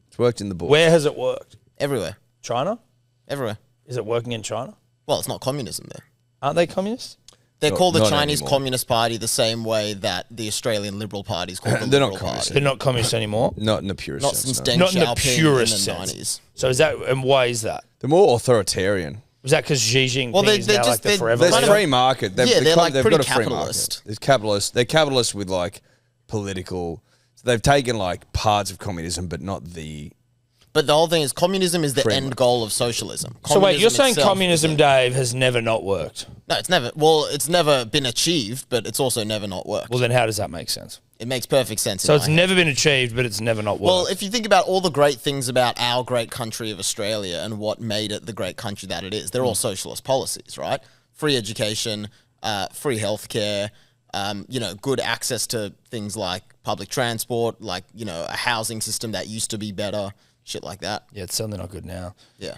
It's worked in the books. Where has it worked? Everywhere. China? Everywhere. Is it working in China? Well, it's not communism there. Aren't they communists? They're called the not Chinese anymore. Communist Party the same way that the Australian Liberal Party is called the They're not Liberal communist. Party. They're not communists anymore. Not in the purest Not sense. since no. Deng Not in the Xiaoping purest in the sense. 90s. So is that, and why is that? They're more authoritarian. Was that because Xi Jinping Well, is now like the forever There's kind leader? of- free market. Yeah, they're like they've pretty got a free capitalist. market. There's capitalists. They're capitalists with like political. So they've taken like parts of communism, but not the. But the whole thing is communism is the Framework. end goal of socialism. So wait, you're Communism saying itself communism, is Dave, has never not worked? No, it's never been achieved, but it's also never not worked. Well, then how does that make sense? It makes perfect sense. So in it's my head. never been achieved, but it's never not worked. Well, if you think about all the great things about our great country of Australia and what made it the great country that it is, they're all socialist policies, right? Free education, free healthcare, good access to things like public transport, like, a housing system that used to be better, shit like that. yeah, it's certainly not good now. Yeah.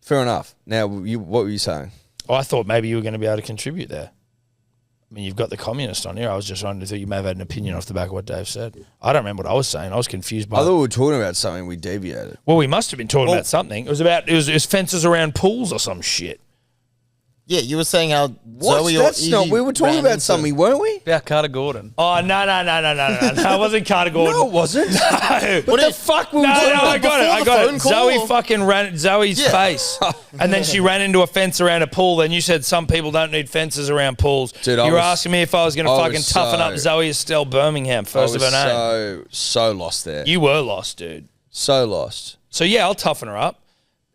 Fair enough. Now, what were you saying? Oh, I thought maybe you were going to be able to contribute there. I mean, you've got the communist on here. I was just wondering if you may have had an opinion off the back of what Dave said. I don't remember what I was saying. I was confused by I thought we were talking about something. We deviated. Well, we must have been talking about something. It was fences around pools or some shit. Yeah, you were saying how What? Zoe or That's not. Evie We were talking ran about into- something, weren't we? About Carter Gordon. Oh, no. It wasn't Carter Gordon. No, it wasn't. No. What the fuck? We were No, talking I about got it. before I the got phone it. call? Zoe fucking ran at Zoe's Yeah. face. And then she ran into a fence around a pool. Then you said some people don't need fences around pools. Dude, you I were was- asking me if I was going to I fucking was toughen so- up Zoe Estelle Birmingham, I first was of her name. so lost there. You were lost, dude. So lost. So yeah, I'll toughen her up.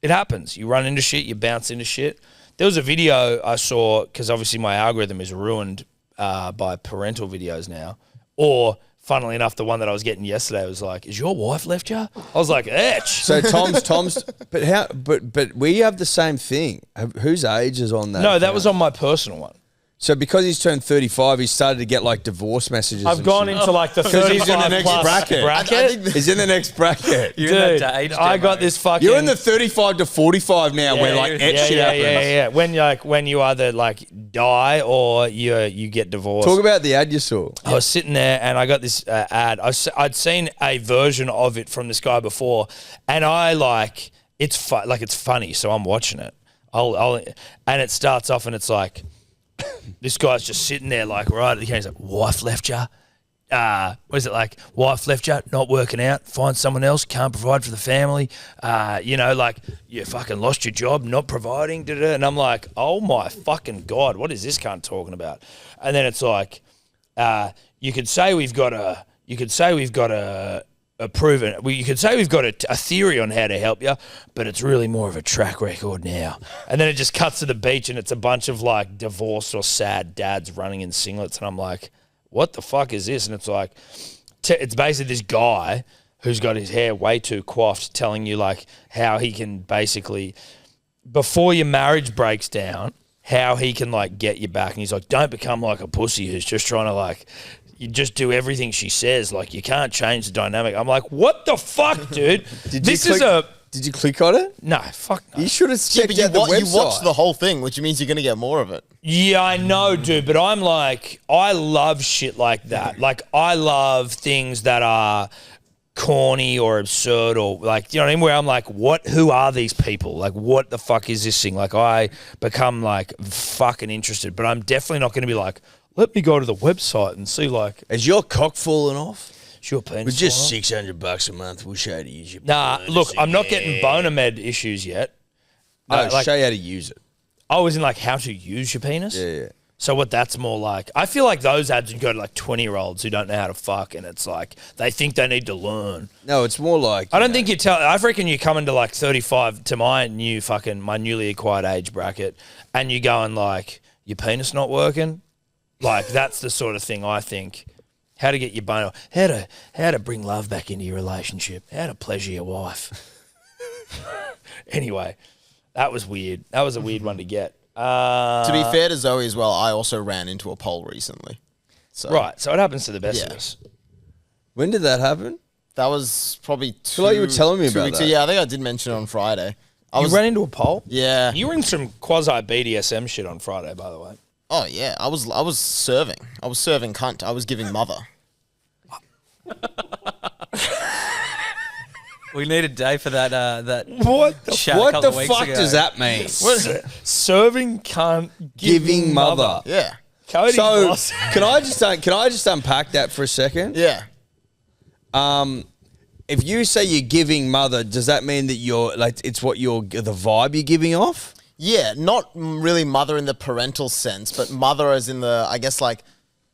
It happens. You run into shit, you bounce into shit. There was a video I saw, because obviously my algorithm is ruined by parental videos now. Or, funnily enough, the one that I was getting yesterday was like, "Is your wife left you?" I was like, "Etch." So Tom's. But how? But we have the same thing. Whose age is on that? No, that account? was on my personal one. So because he's turned 35, he started to get like divorce messages. I've and gone shit. into like the 'Cause he's in the 35 next plus bracket. I think He's in the next bracket. You're in Dude, that age I got demo. this fucking. You're in the 35 to 45 now, where like that shit happens. yeah. When you either like die or you get divorced. Talk about the ad you saw. I was sitting there and I got this ad. I'd seen a version of it from this guy before, and I like it's funny, so I'm watching it. And it starts off and it's like this guy's just sitting there like right. He's like, "Wife left ya." What is it like? Wife left you, not working out, find someone else, can't provide for the family. Like you fucking lost your job, not providing. Da-da. And I'm like, oh my fucking God, what is this cunt talking about? And then it's like, you could say we've got a theory on how to help you, but it's really more of a track record now. And then it just cuts to the beach and it's a bunch of like divorced or sad dads running in singlets, and I'm like, what the fuck is this? And it's like, it's basically this guy who's got his hair way too coiffed telling you like how he can basically, before your marriage breaks down, how he can like get you back. And he's like, don't become like a pussy who's just trying to like, you just do everything she says. Like you can't change the dynamic. I'm like, what the fuck, dude? Did This you is click- Did you click on it? No, fuck no. You should have Yeah, checked but out the website. you watched the whole thing, which means you're going to get more of it. Yeah, I know, dude, but I'm like, I love shit like that. Like, I love things that are corny or absurd or like, you know what I mean? Where I'm like, who are these people? Like, what the fuck is this thing? Like, I become like fucking interested, but I'm definitely not going to be like, let me go to the website and see like. Has your cock fallen off? Sure, penis. With just $600 a month, we'll show you how to use your Nah, bonus look, I'm not again. getting boner med issues yet. No, like- show you how to use it. I was in like how to use your penis. Yeah. So what that's more like, I feel like those ads would go to like 20-year-olds who don't know how to fuck, and it's like they think they need to learn. No, it's more like. I don't think you tell. I reckon you come into like 35 to my newly acquired age bracket, and you going like your penis not working, like that's the sort of thing I think. How to get your boner, how to bring love back into your relationship, how to pleasure your wife. Anyway, that was weird. That was a weird one to get. To be fair to Zoe as well, I also ran into a pole recently. So Right, so it happens to the best of Yeah. us. When did that happen? that was probably two. feel like you were telling me 2 about weeks that. ago. Yeah, I think I did mention it on Friday. You ran into a pole? Yeah. You were in some quasi BDSM shit on Friday, by the way. Oh yeah, I was serving. I was serving cunt. I was giving mother. We need a day for that. That What the chat a What couple the of weeks fuck ago. does that mean? What is it? Serving cunt, Giving mother. Yeah. Cody So Boss. can I just unpack that for a second? Yeah. If you say you're giving mother, does that mean that you're like it's what you're the vibe you're giving off? Yeah, not really mother in the parental sense, but mother as in the, I guess, like,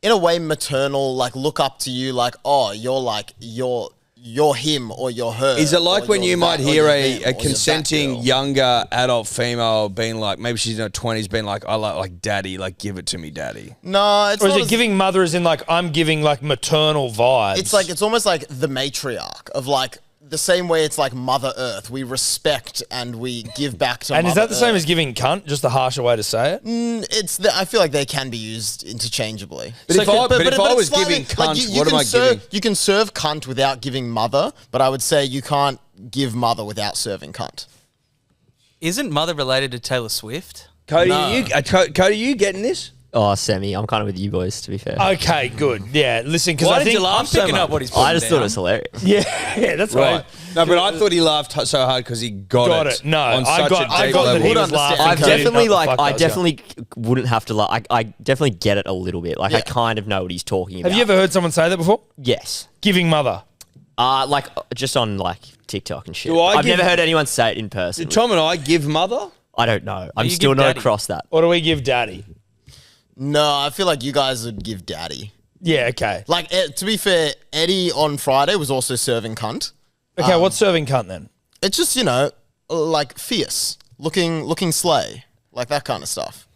in a way, maternal, like, look up to you, like, oh, you're him or you're her. Is it like or when you're you might that, or hear you're a them, or you're that consenting girl. younger adult female being like, maybe she's in her 20s, being like, I like daddy, like give it to me, daddy. No, it's Or is not it giving mother as in like I'm giving like maternal vibes? It's like, it's almost like the matriarch of, like, the same way it's like Mother Earth. We respect and we give back to and Mother is that the same Earth. as giving cunt? Just a harsher way to say it? I feel like they can be used interchangeably. But if I was it's giving slightly- cunt, you what can am I serve, giving? You can serve cunt without giving mother, but I would say you can't give mother without serving cunt. Isn't mother related to Taylor Swift? Cody, No. Cody, you getting this? Oh, semi. I'm kind of with you boys, to be fair. Okay, good. Yeah, listen, because Why I did think you laugh I'm so picking much? up what he's. I just putting thought it down. was hilarious. yeah, that's Right. right. No, but I thought he laughed so hard because he got it. No, on I such got a deep that level. he was Would laughing. understand. I've because he definitely didn't know like what the fuck I was going. definitely wouldn't have to like I definitely get it a little bit. Like I Yeah. kind of know what he's talking about. Have you ever heard someone say that before? Yes. Giving mother. Like just on like TikTok and shit. Do I I've give- never heard anyone say it in person. Did Tom and I give mother? I don't know. I'm you still give not daddy? across that. Or do we give daddy? No, I feel like you guys would give daddy. Yeah, okay. Like, to be fair, Eddie on Friday was also serving cunt. Okay, what's serving cunt then? It's just, like fierce, looking slay, like that kind of stuff.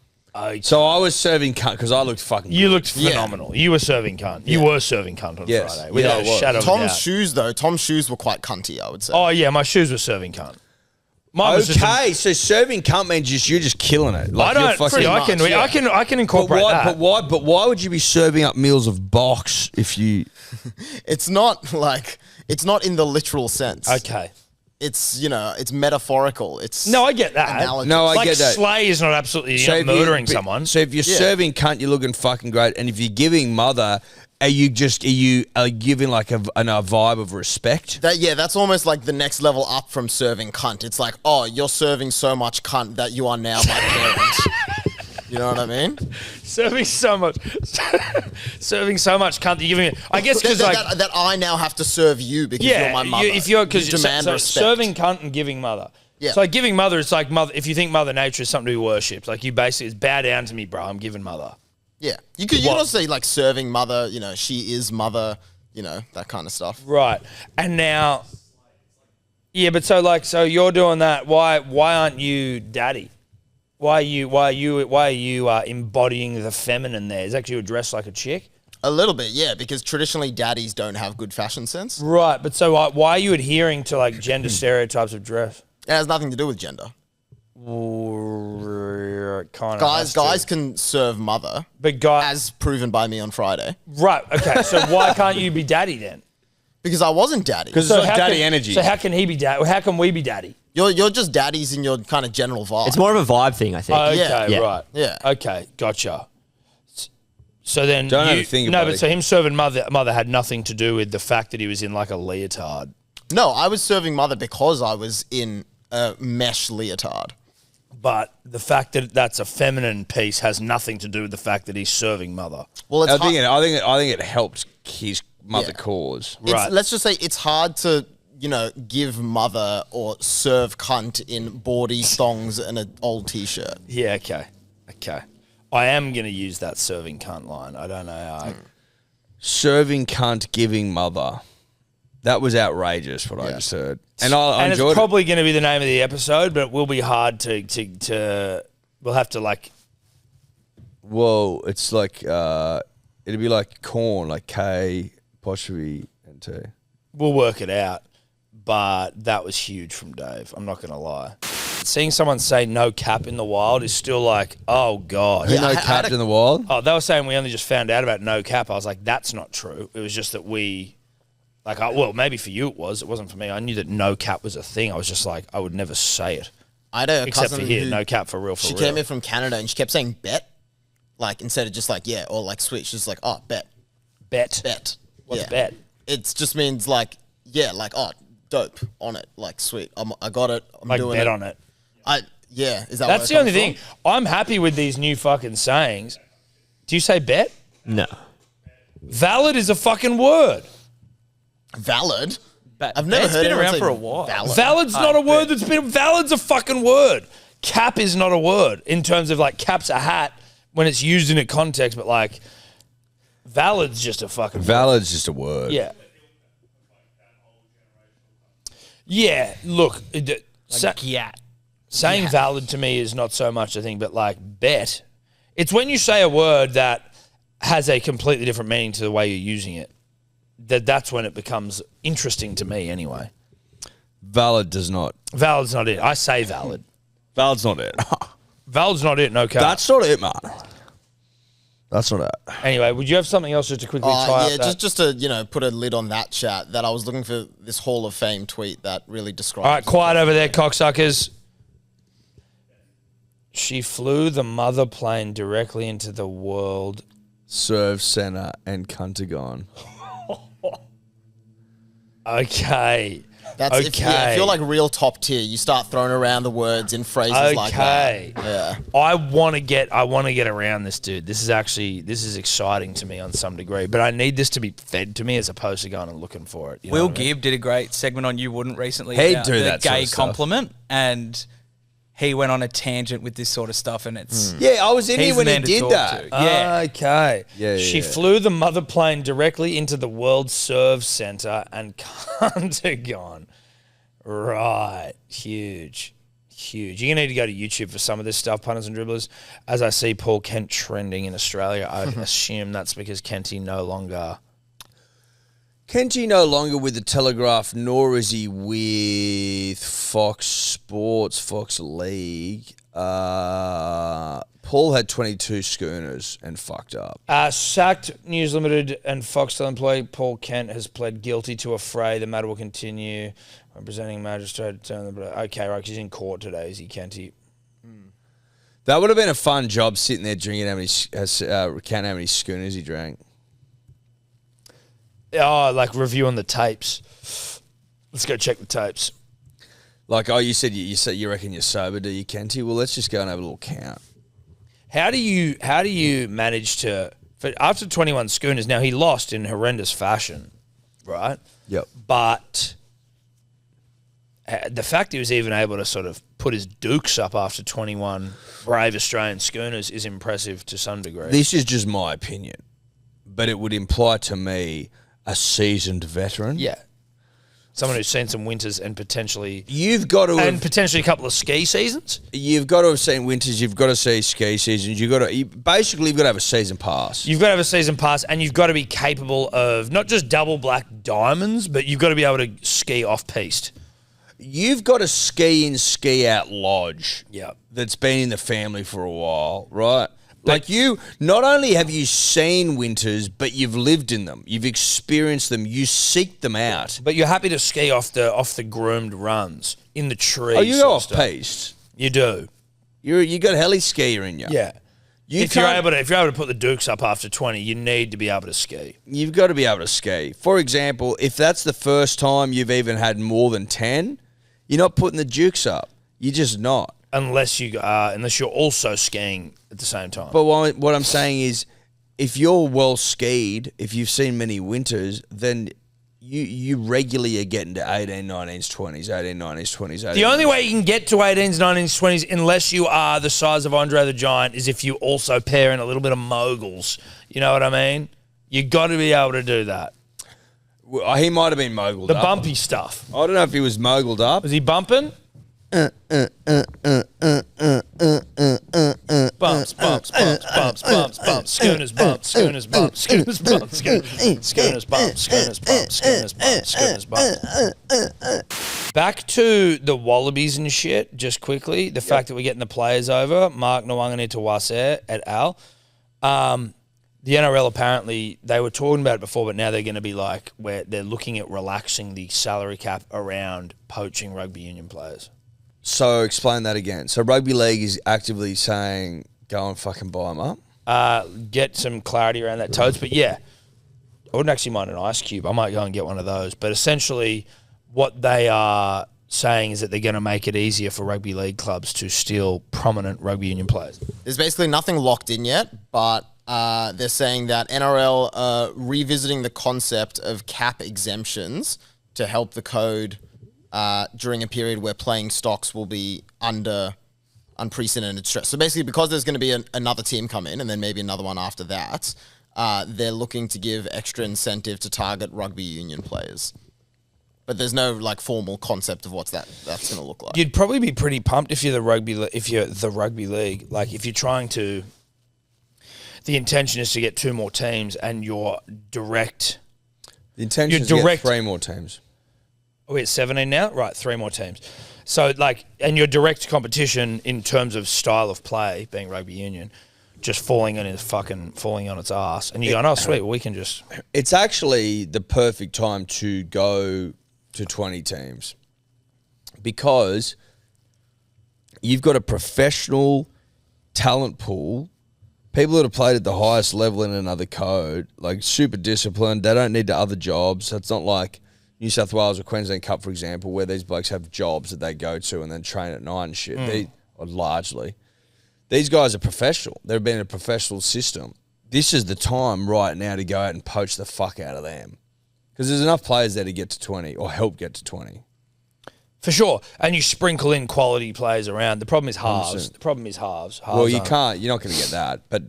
So I was serving cunt because I looked fucking You good. looked phenomenal. You were serving cunt. You were serving cunt on Yes. Friday. Without Yeah, I a was. shadow of a Tom's doubt. shoes, though, Tom's shoes were quite cunty, I would say. Oh, yeah, my shoes were serving cunt. Mine was just a- Okay, so serving cunt means you're just killing it. Like I you're don't. fucking- I can. much, yeah. I can But incorporate why, that. but why would you be serving up meals of box if you? It's not like, it's not in the literal sense. Okay. It's, it's metaphorical. It's No, I get that. analogous. No, I like get that. slay is not absolutely So you're if not you- murdering but- someone. So if you're Yeah. serving cunt, you're looking fucking great, and if you're giving mother, are you giving like a vibe of respect? That's almost like the next level up from serving cunt. It's like, oh, you're serving so much cunt that you are now my parent. You know what I mean? serving so much cunt that you're giving it. I guess because like that I now have to serve you because you're my mother. if you're because you demand respect. serving cunt and giving mother. Yeah. So like giving mother, it's like mother. If you think Mother Nature is something to be worshipped, like you basically it's bow down to me, bro. I'm giving mother. Yeah, you could also say like serving mother. She is mother. That kind of stuff. Right. And now, yeah, but so you're doing that. Why aren't you daddy? Why are you embodying the feminine there? Is that 'cause you dress like a chick? A little bit, yeah, because traditionally daddies don't have good fashion sense. Right. But so why are you adhering to like gender stereotypes of dress? It has nothing to do with gender. Kind of. Guys can serve mother, But guys, as proven by me on Friday. right? Okay. So why can't you be daddy then? Because I wasn't daddy. Because it's like how daddy can- energy. So how can he be daddy? How can we be daddy? You're just daddies in your kind of general vibe. It's more of a vibe thing, I think. Okay, Yeah. right. Yeah. Okay, gotcha. So then, Don't have a thing no, about but it. so him serving mother had nothing to do with the fact that he was in like a leotard. No, I was serving mother because I was in a mesh leotard. But the fact that that's a feminine piece has nothing to do with the fact that he's serving mother. Well, it's I hard, think it helps his mother cause. Right. let's just say it's hard to, give mother or serve cunt in bawdy thongs and an old t-shirt. Yeah, okay. I am going to use that serving cunt line. I don't know how. Serving cunt, giving mother. That was outrageous. What I just heard, and I And it's enjoyed it. probably going to be the name of the episode, but it will be hard to we'll have to like. Whoa, it's like it'd be like corn, like K apostrophe and T. We'll work it out, but that was huge from Dave. I'm not going to lie. Seeing someone say no cap in the wild is still like, oh God. No capped in the wild. Oh, they were saying we only just found out about no cap. I was like, that's not true. It was just that well, maybe for you it was. It wasn't for me. I knew that no cap was a thing. I was just like, I would never say it. I had a Except cousin for here, who, no cap for real. she came in from Canada and she kept saying bet, like instead of just like yeah or like switch, just like oh bet. Bet. What's Yeah. bet? It just means like yeah, like oh dope on it, like sweet. I got it. I'm Like doing bet it. on it. Is that? That's the only thing. I'm happy with these new fucking sayings. Do you say bet? No. Valid is a fucking word. Valid. But I've never it's heard been anyone around say for a while. Valid. Valid's not a word that's been. Valid's a fucking word. Cap is not a word in terms of like cap's a hat when it's used in a context, but like valid's just a fucking word. Valid's just a word. Yeah. Yeah. Look, saying valid to me is not so much a thing, but like bet. It's when you say a word that has a completely different meaning to the way you're using it. That's when it becomes interesting to me anyway. Valid does not. Valid's not it. I say valid. Valid's not it. Valid's not it, no cap. That's not it, man. That's not it. Anyway, would you have something else just to quickly tie Yeah, up that? just to put a lid on that chat. That I was looking for this Hall of Fame tweet that really describes. All right, quiet over there, cocksuckers. She flew the mother plane directly into the world. Serve, center, and Cuntagon. Okay. That's okay. if you're like real top tier, you start throwing around the words in phrases like that. Yeah. I want to get around this dude. This is exciting to me on some degree, but I need this to be fed to me as opposed to going and looking for it. You know Will what I mean? Gibb did a great segment on You Wouldn't recently. He'd about do the that sort gay of stuff. compliment, and he went on a tangent with this sort of stuff, and it's Yeah, I was in He's here when the he man to did talk that. to. Yeah. Okay. Yeah, She yeah. flew the mother plane directly into the World Serve Center and Cuntagon. Right. Huge. You're going to need to go to YouTube for some of this stuff, punters and dribblers. As I see Paul Kent trending in Australia, I assume that's because Kenty no longer... Kenty no longer with the Telegraph, nor is he with Fox Sports, Fox League. Paul had 22 schooners and fucked up. Sacked News Limited and Foxtel employee Paul Kent has pled guilty to a fray. The matter will continue. Representing magistrate. Okay, right, 'cause he's in court today, is he, Kenty? That would have been a fun job sitting there drinking counting how many schooners he drank. Oh, like reviewing the tapes. Let's go check the tapes. Like, oh, you said you reckon you're sober, do you, Kenty? Well, let's just go and have a little count. How do you manage to after 21 schooners? Now he lost in horrendous fashion, right? Yep. But the fact he was even able to sort of put his dukes up after 21 brave Australian schooners is impressive to some degree. This is just my opinion, but it would imply to me a seasoned veteran. Yeah. Someone who's seen some winters and potentially You've potentially a couple of ski seasons. got to have seen winters. You've got to see ski seasons. You've got to have a season pass. You've got to have a season pass, and you've got to be capable of not just double black diamonds, but you've got to be able to ski off piste. You've got a ski in, ski out lodge. Yep. That's been in the family for a while, right? Like you, not only have you seen winters, but you've lived in them. You've experienced them. You seek them out. But you're happy to ski off the groomed runs in the trees. Oh, you go off piste. You do. You got heli skier in you. Yeah. If you're able to put the Dukes up after 20, you need to be able to ski. You've got to be able to ski. For example, if that's the first time you've even had more than 10, you're not putting the Dukes up. You're just not. Unless you're also skiing at the same time. But what I'm saying is, if you're well skied, if you've seen many winters, then you regularly are getting to 18, 19s, 20s, 18, 19s, 20s. The only way you can get to 18s, 19s, 20s, unless you are the size of Andre the Giant, is if you also pair in a little bit of moguls. You know what I mean? You got to be able to do that. Well, he might have been moguled The up. bumpy stuff. I don't know if he was moguled up. Was he bumping? Bumps, bumps, bumps, bumps, bumps, bumps, schooners, bumps, schooners, bumps, schooners, bumps, schooners, bumps, schooners, bumps, schooners, bumps, schooners, bumps. Back to the Wallabies and shit, just quickly. The fact that we're getting the players over, Mark Nwangani-Tawase et al. The NRL apparently, they were talking about it before, but now they're going to be like, where they're looking at relaxing the salary cap around poaching rugby union players. So explain that again. So rugby league is actively saying, go and fucking buy them up? Get some clarity around that, Toads. But yeah, I wouldn't actually mind an ice cube. I might go and get one of those. But essentially what they are saying is that they're going to make it easier for rugby league clubs to steal prominent rugby union players. There's basically nothing locked in yet, but they're saying that NRL are revisiting the concept of cap exemptions to help the code during a period where playing stocks will be under unprecedented stress. So basically, because there's going to be another team come in and then maybe another one after that, they're looking to give extra incentive to target rugby union players. But there's no like formal concept of what's that's going to look like. You'd probably be pretty pumped if you're the rugby league. Like if you're trying to, the intention is to get 2 more teams, and your direct. The intention is to get 3 more teams. Are we at 17 now? Right, 3 more teams. So, like, and your direct competition in terms of style of play, being rugby union, just falling on its ass. And you're going, oh, sweet, well, we can just... It's actually the perfect time to go to 20 teams because you've got a professional talent pool, people that have played at the highest level in another code, like super disciplined. They don't need other jobs. So it's not like New South Wales or Queensland Cup, for example, where these blokes have jobs that they go to and then train at night and shit. Largely. These guys are professional. They've been in a professional system. This is the time right now to go out and poach the fuck out of them. Because there's enough players there to get to 20 or help get to 20. For sure. And you sprinkle in quality players around. The problem is halves. 100%. Well, you can't. You're not going to get that. But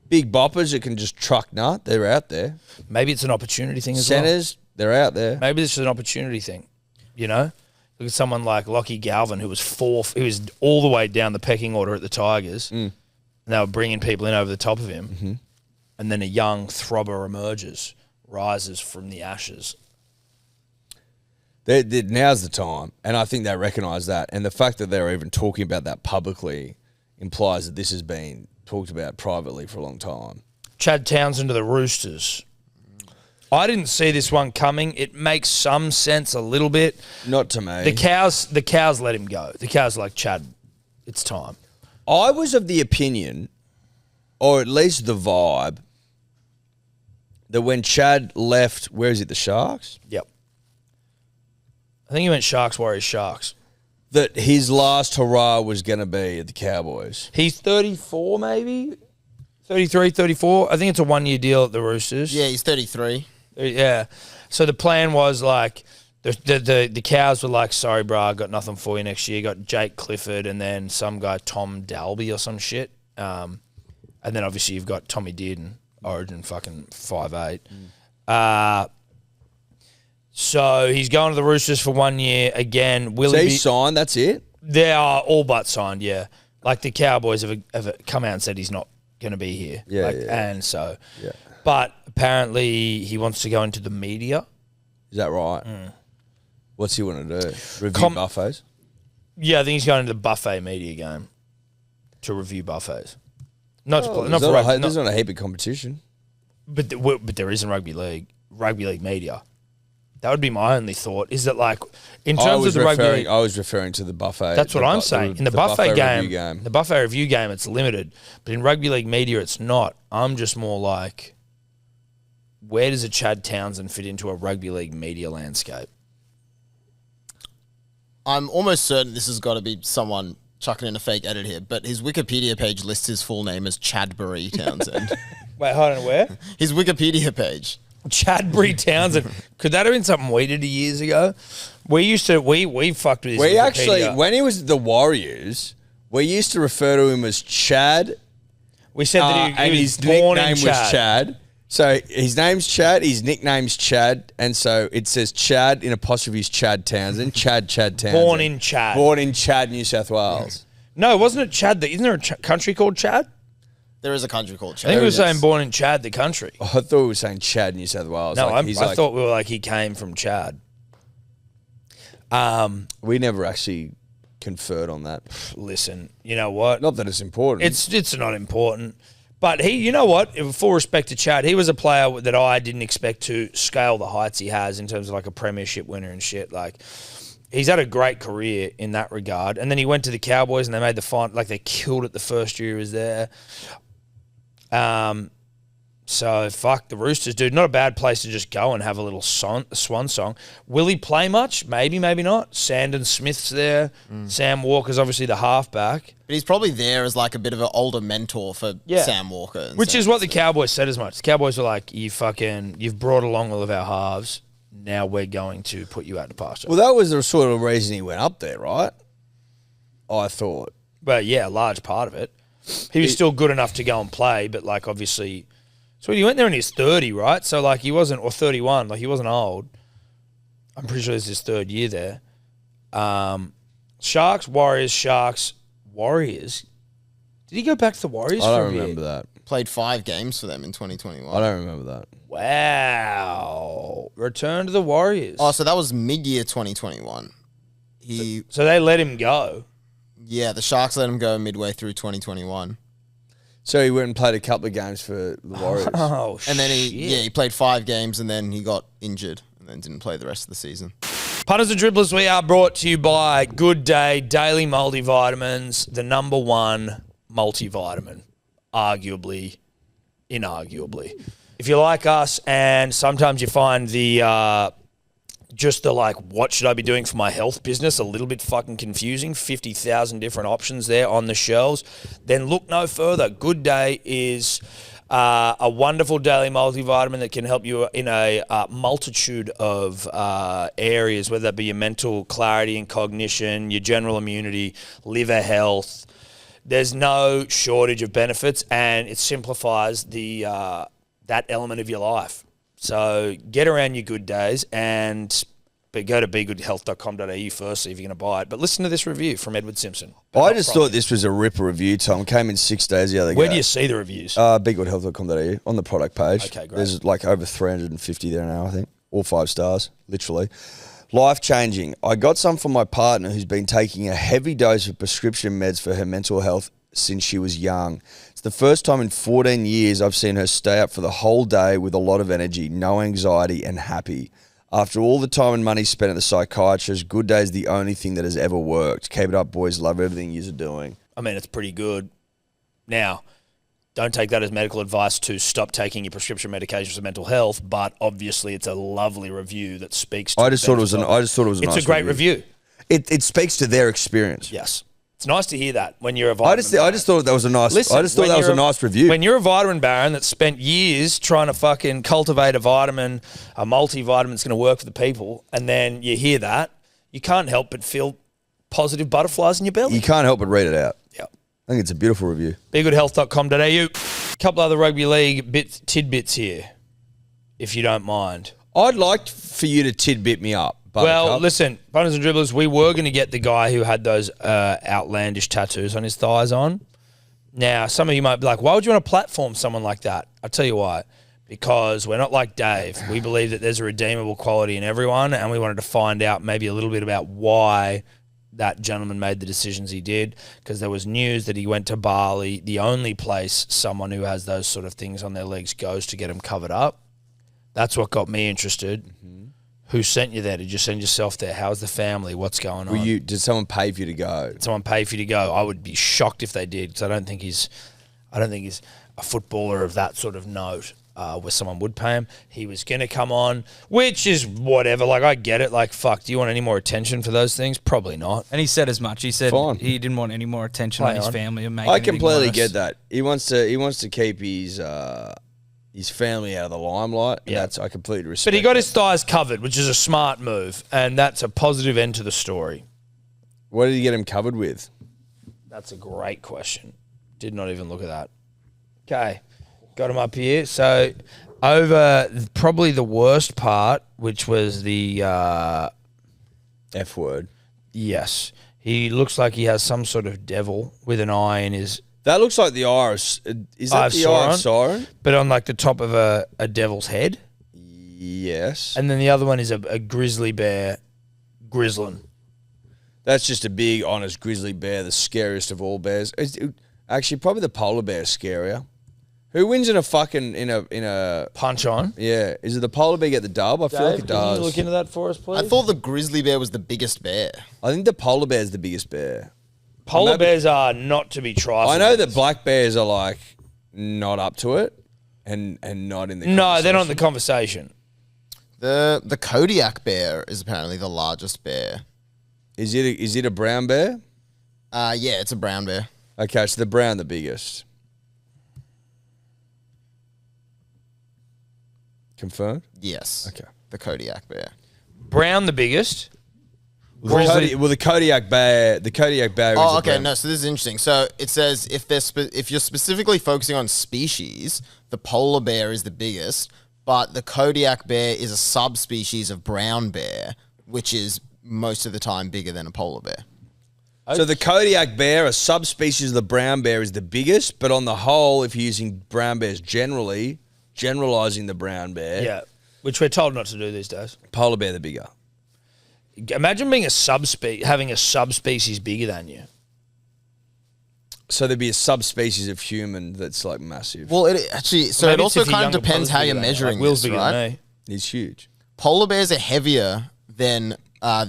big boppers that can just truck nut, they're out there. Maybe it's an opportunity thing as well. Centers, they're out there. Maybe this is an opportunity thing, you know? Look at someone like Lockie Galvin, who was all the way down the pecking order at the Tigers, and they were bringing people in over the top of him, and then a young throbber emerges, rises from the ashes. Now's the time, and I think they recognise that. And the fact that they're even talking about that publicly implies that this has been talked about privately for a long time. Chad Townsend to the Roosters. I didn't see this one coming. It makes some sense a little bit. Not to me. The cows let him go. The cows are like, Chad, it's time. I was of the opinion, or at least the vibe, that when Chad left, where is it, the Sharks? Yep. I think he went Sharks, Warriors, Sharks. That his last hurrah was going to be at the Cowboys. He's 34 maybe? 33, 34. I think it's a 1-year deal at the Roosters. Yeah, he's 33. Yeah. So the plan was like the cows were like, sorry, bro, I got nothing for you next year. Got Jake Clifford and then some guy, Tom Dalby or some shit. And then obviously you've got Tommy Dearden, Origin fucking 5'8". So he's going to the Roosters for 1 year again. Will So he he's signed, that's it? They are all but signed, yeah. Like the Cowboys have come out and said he's not going to be here. Yeah, like, yeah. And so... Yeah. But apparently he wants to go into the media. Is that right? What's he want to do? Review buffets? Yeah, I think he's going into the buffet media game to review buffets. Not Oh, not for rugby, there's not a heap of competition. but there is in rugby league media. That would be my only thought. Is that like in terms of the rugby league? I was referring to the buffet. That's what I'm saying. In the buffet review game, the buffet review game, it's limited. But in rugby league media, it's not. I'm just more like, where does a Chad Townsend fit into a rugby league media landscape? I'm almost certain this has got to be someone chucking in a fake edit here, but his Wikipedia page lists his full name as Chadbury Townsend. Wait, hold on, where? His Wikipedia page. Chadbury Townsend. Could that have been something we did years ago? We used to, we fucked with his We Wikipedia. actually, when he was at the Warriors, we used to refer to him as Chad. We said that he and was his born in nickname was Chad. So his name's Chad, his nickname's Chad, and so it says Chad in apostrophes Chad Townsend. Chad Townsend. Born in Chad. Born in Chad, New South Wales. No, wasn't it Chad? Isn't there a country called Chad? There is a country called I Chad. think we were saying born in Chad, the country. I thought we were saying Chad, New South Wales. No, like, I thought we were like he came from Chad. We never actually conferred on that. Listen, you know what? Not that it's important. It's not important. But he, you know what? Full respect to Chad, he was a player that I didn't expect to scale the heights he has in terms of like a premiership winner and shit. Like, he's had a great career in that regard. And then he went to the Cowboys and they made the final. Like, they killed it the first year he was there. So, fuck the Roosters, dude. Not a bad place to just go and have a little swan song. Will he play much? Maybe, maybe not. Sandon Smith's there. Sam Walker's obviously the halfback. But he's probably there as like a bit of an older mentor for Sam Walker. Which is what the Cowboys said as much. The Cowboys were like, you've brought along all of our halves. Now we're going to put you out to pasture. well, that was the sort of reason he went up there, right? I thought. But yeah, a large part of it. He was still good enough to go and play, but like obviously... So he went there in his 30, right? So like he wasn't, or 31, like he wasn't old. I'm pretty sure this is his third year there. Sharks, Warriors. Did he go back to the Warriors I for don't a bit? remember that. Played 5 games for them in 2021. I don't remember that. Wow. Return to the Warriors. Oh, so that was mid-year 2021. So they let him go. Yeah, the Sharks let him go midway through 2021. So he went and played a couple of games for the Warriors. Oh, And then shit. he played 5 games and then he got injured and then didn't play the rest of the season. Punters and Dribblers, we are brought to you by Good Day Daily Multivitamins, the number one multivitamin, arguably, inarguably. If you like us and sometimes you find the what should I be doing for my health business a little bit fucking confusing, 50,000 different options there on the shelves, then look no further. Good Day is a wonderful daily multivitamin that can help you in a multitude of areas, whether that be your mental clarity and cognition, your general immunity, liver health. There's no shortage of benefits, and it simplifies that element of your life. So get around your good days but go to begoodhealth.com.au firstly if you're going to buy it. But listen to this review from Edward Simpson. I just thought this was a ripper review, Tom. Came in 6 days the other day. Where do you see the reviews? Begoodhealth.com.au on the product page. Okay, great. There's like over 350 there now, I think. All 5 stars, literally. Life-changing. I got some for my partner who's been taking a heavy dose of prescription meds for her mental health since she was young. It's the first time in 14 years I've seen her stay up for the whole day with a lot of energy, no anxiety, and happy. After all the time and money spent at the psychiatrist, Good Day is the only thing that has ever worked. Keep it up, boys. Love everything you're doing. I mean, it's pretty good. Now, don't take that as medical advice to stop taking your prescription medications for mental health, but obviously it's a lovely review that speaks to I just thought it was a nice It's a great review. It speaks to their experience. Yes. It's nice to hear that when you're a vitamin I just thought that was a nice. Listen, I just thought when that was you're a nice review. When you're a vitamin baron that spent years trying to fucking cultivate a vitamin, a multivitamin that's going to work for the people, and then you hear that, you can't help but feel positive butterflies in your belly. You can't help but read it out. Yeah. I think it's a beautiful review. BeGoodHealth.com.au. A couple other rugby league tidbits here, if you don't mind. I'd like for you to tidbit me up. Well, listen, punters and dribblers, we were going to get the guy who had those outlandish tattoos on his thighs on. Now, some of you might be like, why would you want to platform someone like that? I'll tell you why. Because we're not like Dave. We believe that there's a redeemable quality in everyone, and we wanted to find out maybe a little bit about why that gentleman made the decisions he did, because there was news that he went to Bali, the only place someone who has those sort of things on their legs goes to get them covered up. That's what got me interested. Mm-hmm. Who sent you there? Did you send yourself there? How's the family? What's going on? Did someone pay for you to go? Did someone pay for you to go? I would be shocked if they did, because I don't think he's a footballer of that sort of note. Where someone would pay him. He was going to come on, which is whatever. Like, I get it. Like, fuck, do you want any more attention for those things? Probably not. And he said as much. He said Fine. he didn't want any more attention on his family and make I anything completely worse. get that. He wants to keep his family out of the limelight. And I completely respect. But he got his thighs covered, which is a smart move, and that's a positive end to the story. What did he get him covered with? That's a great question. Did not even look at that. Okay. Got him up here. So over probably the worst part, which was the F word. Yes. He looks like he has some sort of devil with an eye in his... That looks like the iris. Is that the eye of Siren? But on like the top of a devil's head. Yes. And then the other one is a grizzly bear grizzling. That's just a big, honest grizzly bear, the scariest of all bears. Actually, probably the polar bear is scarier. Who wins in a punch on? Yeah. Is it the polar bear get the dub? I feel like it does. Can you look into that for us, please? I thought the grizzly bear was the biggest bear. I think the polar bear is the biggest bear. Polar bears are not to be trifled. I know that black bears are like not up to it and not in the No, they're not in the conversation. The Kodak bear is apparently the largest bear. Is it a brown bear? Yeah, it's a brown bear. Okay, so the brown the biggest. Confirmed? Yes. Okay. The Kodak bear. Brown the biggest. The Kodak bear. The Kodak bear. Oh, is okay. brown. No, so this is interesting. So it says if you're specifically focusing on species, the polar bear is the biggest, but the Kodak bear is a subspecies of brown bear, which is most of the time bigger than a polar bear. So the Kodak bear, a subspecies of the brown bear, is the biggest, but on the whole, if you're using brown bears generalizing the brown bear, Yeah, which we're told not to do these days. polar bear the bigger. Imagine being having a subspecies bigger than you. So there'd be a subspecies of human that's like massive. Well, it actually, so Maybe it it's also if your kind of younger depends brother's how bigger you're than you. measuring Like Will's this, bigger right? than me. It's huge. Polar bears are heavier than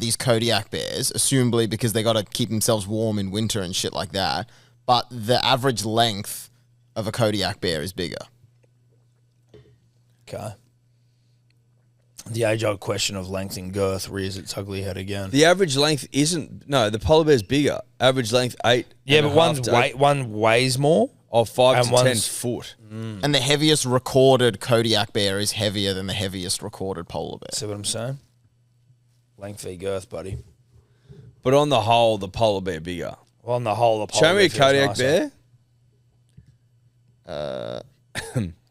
these Kodak bears, assumably because they got to keep themselves warm in winter and shit like that. But the average length of a Kodak bear is bigger. Okay. The age-old question of length and girth rears its ugly head again. The average length the polar bear's bigger. Average length 8. Yeah, but one weighs more. Of 5 and to 10 one's- foot. And the heaviest recorded Kodak bear is heavier than the heaviest recorded polar bear. See what I'm saying? Length v girth, buddy. But on the whole, the polar bear bigger. Well, on the whole, the polar Show me bear a feels Kodak nicer. bear.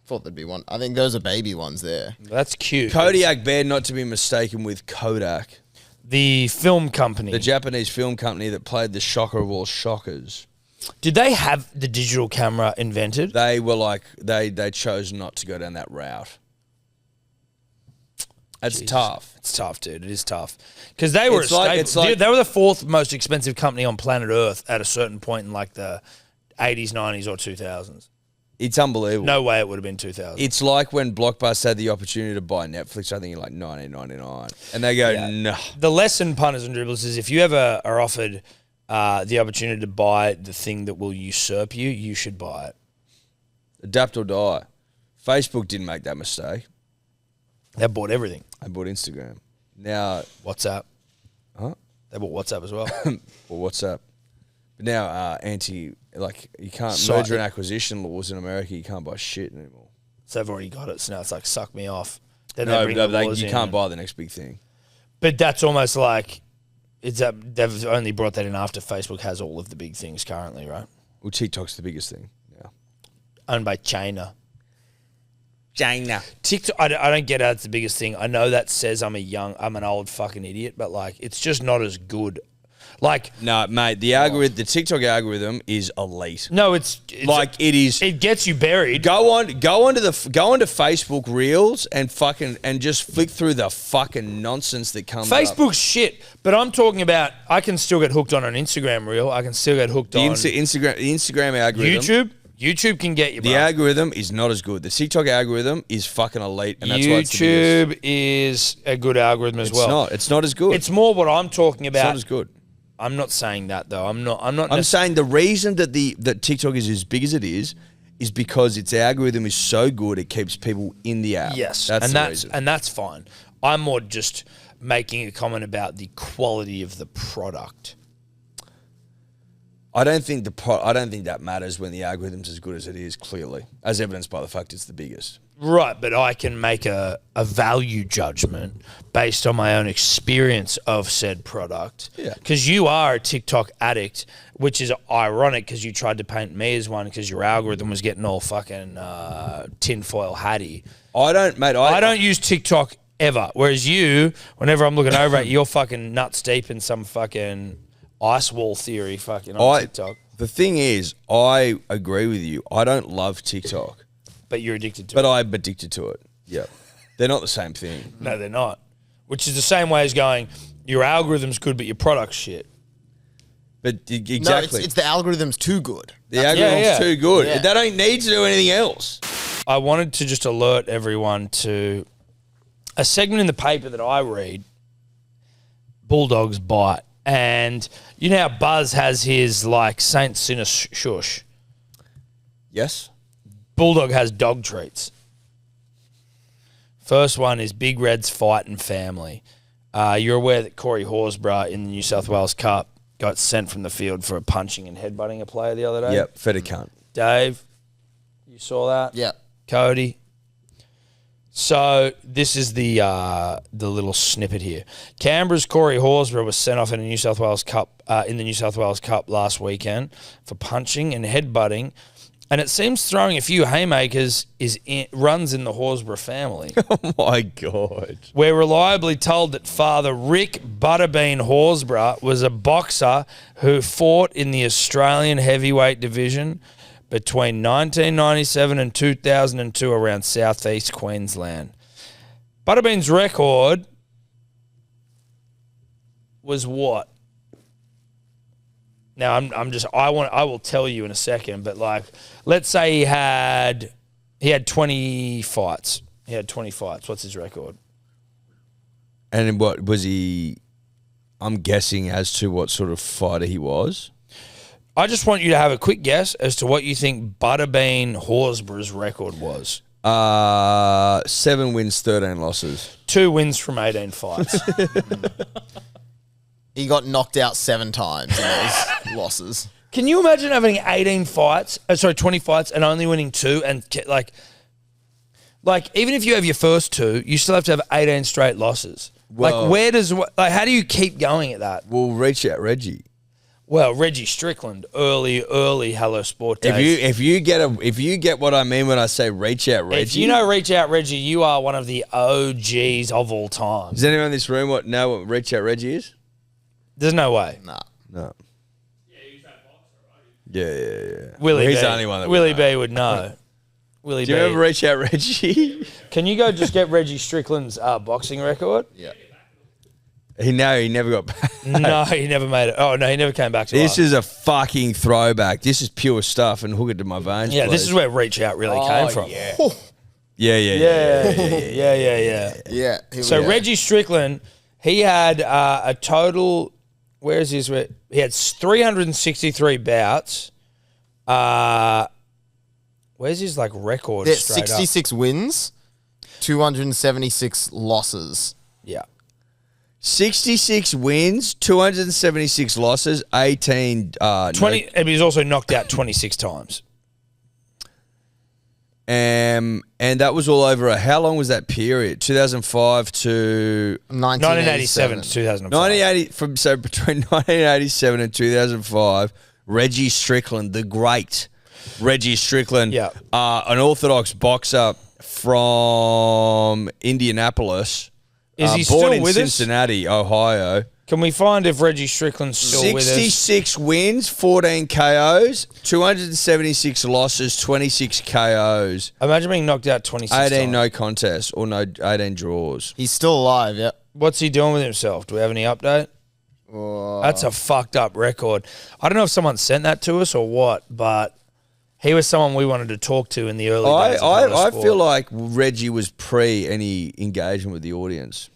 Thought there'd be one. I think those are baby ones there. That's cute. Kodak bear, not to be mistaken with Kodak, The film company. the Japanese film company that played the shocker of all shockers. Did they have the digital camera invented? They were like they chose not to go down that route. That's tough. It's tough, dude. It is tough. Because they were It's like- Dude, they were the fourth most expensive company on planet Earth at a certain point in like the 80s, 90s, or 2000s. It's unbelievable. No way it would have been 2000. It's like when Blockbuster had the opportunity to buy Netflix, I think in like 1999. And they go, no. The lesson, punters and dribblers, is if you ever are offered the opportunity to buy the thing that will usurp you, you should buy it. Adapt or die. Facebook didn't make that mistake. They bought everything. They bought Instagram. Now, WhatsApp. huh? They bought WhatsApp as well. Well, WhatsApp. But now, you can't So- merger and acquisition laws in America. You can't buy shit anymore. So they've already got it. So now it's like, suck me off. Then they No, bring the laws you in can't and- buy the next big thing. But that's almost like they've only brought that in after Facebook has all of the big things currently, right? Well, TikTok's the biggest thing now. Owned by China. China. TikTok, I don't get how it's the biggest thing. I know that says I'm an old fucking idiot, but like it's just not as good. Like, No, mate, the TikTok algorithm is elite. no, it's Like it is. it gets you buried. Go onto Facebook Reels and just flick through the fucking nonsense that comes up. Facebook's shit, but I'm talking about I can still get hooked on an Instagram reel. I can still get hooked The on Instagram algorithm. YouTube. YouTube can get you. The bro. algorithm is not as good. The TikTok algorithm is fucking elite, and that's why it's the biggest. YouTube is a good algorithm as well. It's not as good. It's more what I'm talking It's about. not as good. I'm not saying that though. I'm not. I'm saying the reason that TikTok is as big as it is because its algorithm is so good it keeps people in the app. Yes, that's the reason. and that's fine. I'm more just making a comment about the quality of the product. I don't think that matters when the algorithm's as good as it is. Clearly, as evidenced by the fact it's the biggest. Right, but I can make a value judgment based on my own experience of said product. Yeah. Because you are a TikTok addict, which is ironic because you tried to paint me as one because your algorithm was getting all fucking tinfoil hatty. I don't, mate. I don't use TikTok ever. Whereas you, whenever I'm looking over at you, you're fucking nuts deep in some fucking ice wall theory fucking on TikTok. The thing is, I agree with you. I don't love TikTok. But you're addicted to it. But I'm addicted to it. Yeah. They're not the same thing. No, they're not. Which is the same way as going, your algorithm's good, but your product's shit. But No, exactly. it's the algorithm's too good. The algorithm's yeah. too good. Yeah. They don't need to do anything else. I wanted to just alert everyone to a segment in the paper that I read, Bulldogs Bite. And you know how Buzz has his, like, Saint Sinner shush? Yes. Bulldog has dog treats. First one is Big Red's Fight and Family. You're aware that Corey Horsburgh in the New South Wales Cup got sent from the field for punching and headbutting a player the other day? Yep. Fed a cunt. Dave, you saw that? Yeah. Cody. So this is the little snippet here. Canberra's Corey Horsburgh was sent off in the New South Wales Cup last weekend for punching and headbutting, and it seems throwing a few haymakers runs in the Horsburgh family. Oh my God. We're reliably told that Father Rick Butterbean Horsburgh was a boxer who fought in the Australian heavyweight division between 1997 and 2002 around southeast Queensland. Butterbean's record was what? Now I will tell you in a second, but like, let's say he had 20 fights. He had 20 fights. What's his record? And what was he? I'm guessing as to what sort of fighter he was. I just want you to have a quick guess as to what you think Butterbean Horsburgh's record was. 7 wins, 13 losses. 2 wins from 18 fights. He got knocked out 7 times in those losses. Can you imagine having 20 fights and only winning 2 and like even if you have your first 2, you still have to have 18 straight losses. Well, how do you keep going at that? We'll reach out Reggie. Well, Reggie Strickland, early Hello Sport days. If you get what I mean when I say reach out Reggie. If you know Reach Out Reggie, you are one of the OGs of all time. Does anyone in this room know what reach out Reggie is? There's no way. Nah. No. Yeah. Willie Well, he's B. the only one that Willie would know. B would know. Willie Do you B. remember reach out Reggie? Can you go just get Reggie Strickland's boxing record? Yeah. He never got back. No, he never made it. Oh, no, he never came back to us. This is a fucking throwback. This is pure stuff and hook it to my veins. Yeah, this please. is where Reach Out really came from. Yeah. Yeah. So Reggie Strickland, he had a total. Where is his? He had 363 bouts. Where's his record? There's Straight 66 wins, 276 losses. Yeah. 66 wins, 276 losses, 18. 20. And he was also knocked out 26 times. And that was all over. How long was that period? 2005 to 1987 to 2005. So between 1987 and 2005, Reggie Strickland, the great Reggie Strickland, Yeah. an orthodox boxer from Indianapolis. Is he born still in with us? Cincinnati, Ohio. Can we find if Reggie Strickland's still with us? 66 wins, 14 KOs, 276 losses, 26 KOs, Imagine being knocked out 26 18 times. no contests or 18 draws. He's still alive, yeah. What's he doing with himself? Do we have any update? That's a fucked up record. I don't know if someone sent that to us or what, but he was someone we wanted to talk to in the early days of Hello I Sport. feel like Reggie was pre any engagement with the audience.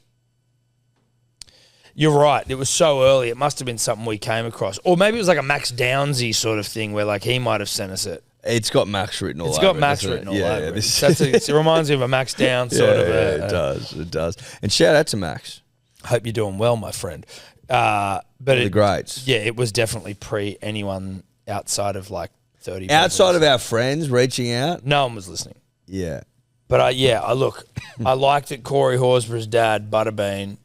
You're right. It was so early. It must have been something we came across. Or maybe it was like a Max Downsy sort of thing where like he might have sent us it. It's got Max written all over it. It's got Max doesn't written all Yeah, over yeah, it. It reminds me of a Max Down sort of. it does. It does. And shout out to Max. Hope you're doing well, my friend. But The greats. Yeah, it was definitely pre anyone outside of like 30. Outside of our friends reaching out. no one was listening. Yeah. But I look, I like that Corey Horsburgh's dad, Butterbean,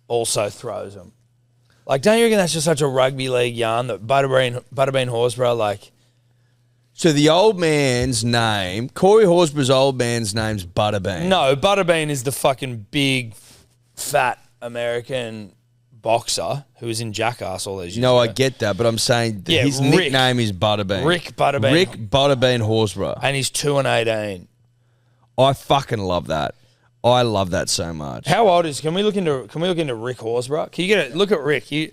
also throws them. Like, don't you reckon that's just such a rugby league yarn that Butterbean Horsburgh, like, So the old man's name, Corey Horsburgh's old man's name's Butterbean. no, Butterbean is the fucking big, fat American boxer who was in Jackass all those years No, ago. I get that, but I'm saying that Yeah, his Rick. nickname is Butterbean. Rick Butterbean. Rick Butterbean Horsburgh. And he's 2-18. I fucking love that. I love that so much. How old is? Can we look into Rick Horsburgh? Can you look at Rick? You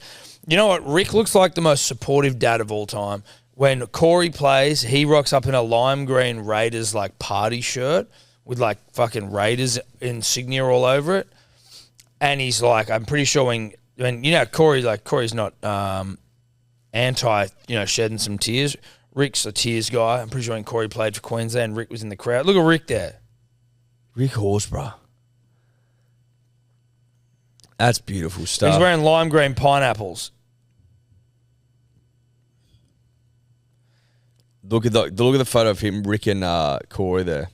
know what? Rick looks like the most supportive dad of all time. When Corey plays, he rocks up in a lime green Raiders like party shirt with like fucking Raiders insignia all over it, and he's like, I'm pretty sure when you know Corey's not anti shedding some tears. Rick's a tears guy. I'm pretty sure when Corey played for Queensland, Rick was in the crowd. Look at Rick there. Rick Horsburgh. That's beautiful stuff. He's wearing lime green pineapples. Look at the photo of him, Rick and Corey there.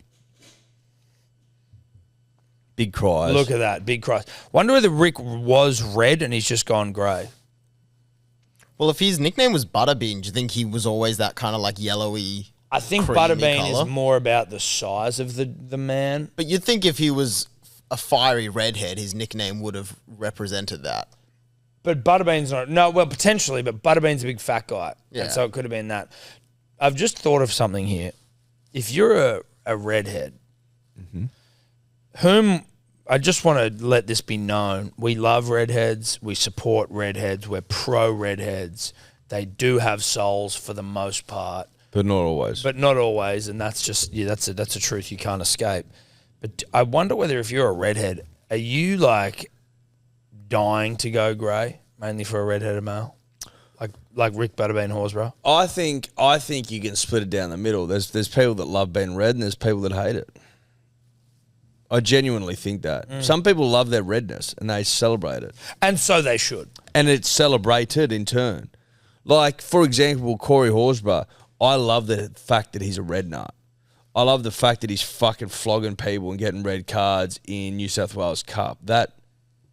Big cries. Look at that, big cries. Wonder whether Rick was red and he's just gone grey. Well, if his nickname was Butterbean, do you think he was always that kind of like yellowy? I think creamy Butterbean colour? is more about the size of the man. But you'd think if he was a fiery redhead, his nickname would have represented that. But Butterbean's not. No, well, potentially, but Butterbean's a big fat guy. Yeah. And so it could have been that. I've just thought of something here. If you're a redhead, whom I just want to let this be known, we love redheads, we support redheads, we're pro redheads. They do have souls for the most part. But not always. But not always, and that's just that's a truth you can't escape. But I wonder whether if you're a redhead, are you like dying to go grey, mainly for a redheaded male, like Rick Butterbean Horsburgh? I think you can split it down the middle. There's people that love being red and there's people that hate it. I genuinely think that. Some people love their redness and they celebrate it. And so they should. And it's celebrated in turn. Like, for example, Corey Horsburgh, I love the fact that he's a red nut. I love the fact that he's fucking flogging people and getting red cards in New South Wales Cup. That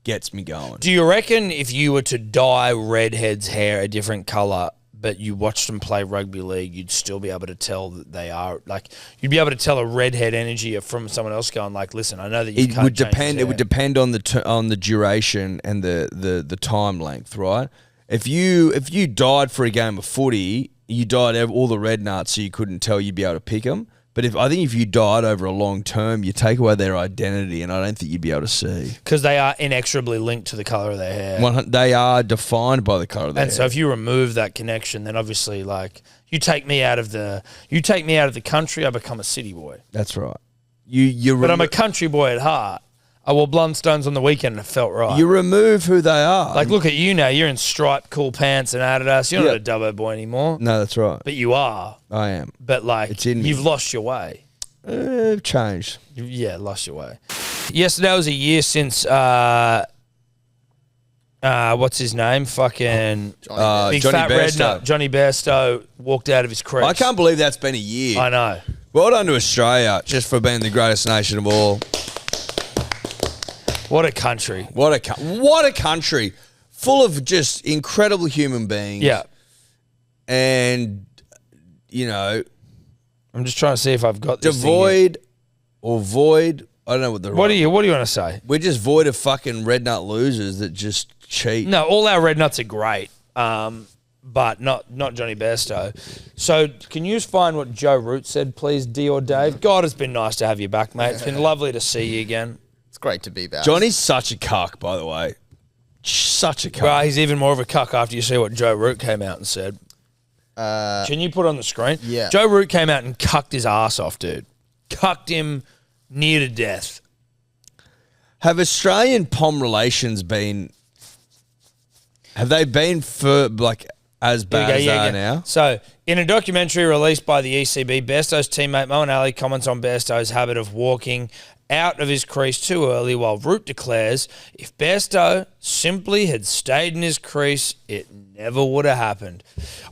gets me going. Do you reckon if you were to dye redheads' hair a different colour, but you watched them play rugby league, you'd still be able to tell that they are like you'd be able to tell a redhead energy from someone else going like, listen, I know that you It can't would change depend. his It would hair." depend on the duration and the time length, right? If you died for a game of footy, you died all the red nuts, so you couldn't tell. You'd be able to pick them. But I think if you died over a long term, you take away their identity, and I don't think you'd be able to see. Because they are inexorably linked to the colour of their hair. They are defined by the colour of their And hair. so if you remove that connection, then obviously like you take me out of the country, I become a city boy. That's right. But I'm a country boy at heart. I wore Blundstones on the weekend and it felt right. You remove who they are. Like, look at you now. You're in striped cool pants and Adidas. You're not a Dubbo boy anymore. No, that's right. But you are. I am. But like, It's in me. you've lost your way. Changed. Yeah, lost your way. Yesterday was a year since what's his name? Fucking big Johnny fat red Bairstow. nut. Johnny Bairstow walked out of his crease. I can't believe that's been a year. I know. Well done to Australia, just for being the greatest nation of all. What a country. What a country, full of just incredible human beings. Yeah. And I'm just trying to see if I've got this thing here. devoid or void. I don't know what the What do you want to say? We're just void of fucking red nut losers that just cheat. No, all our red nuts are great, but not Johnny Bairstow. So can you just find what Joe Root said, please, D or Dave? God, it's been nice to have you back, mate. It's been lovely to see you again. It's great to be back. Johnny's such a cuck, by the way. Such a cuck. Well, he's even more of a cuck after you see what Joe Root came out and said. Can you put on the screen? Yeah. Joe Root came out and cucked his ass off, dude. Cucked him near to death. Have Australian POM relations been... Have they been for, like, as bad as they are now? So, in a documentary released by the ECB, Bairstow's teammate Moen Ali comments on Bairstow's habit of walking out of his crease too early, while Root declares if Bairstow simply had stayed in his crease, it never would have happened.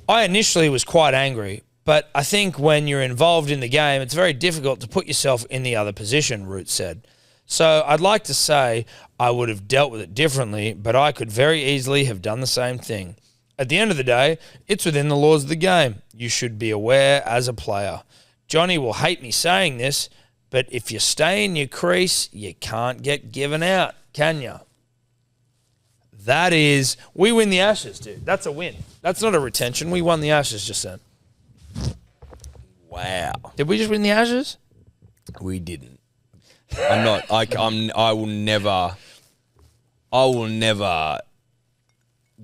I initially was quite angry, but I think when you're involved in the game, it's very difficult to put yourself in the other position, Root said. So I'd like to say I would have dealt with it differently, but I could very easily have done the same thing. At the end of the day, it's within the laws of the game. You should be aware as a player. Johnny will hate me saying this, but if you stay in your crease, you can't get given out, can you? That is, we win the Ashes, dude. That's a win. That's not a retention. We won the Ashes just then. Wow. Did we just win the Ashes? We didn't. I will never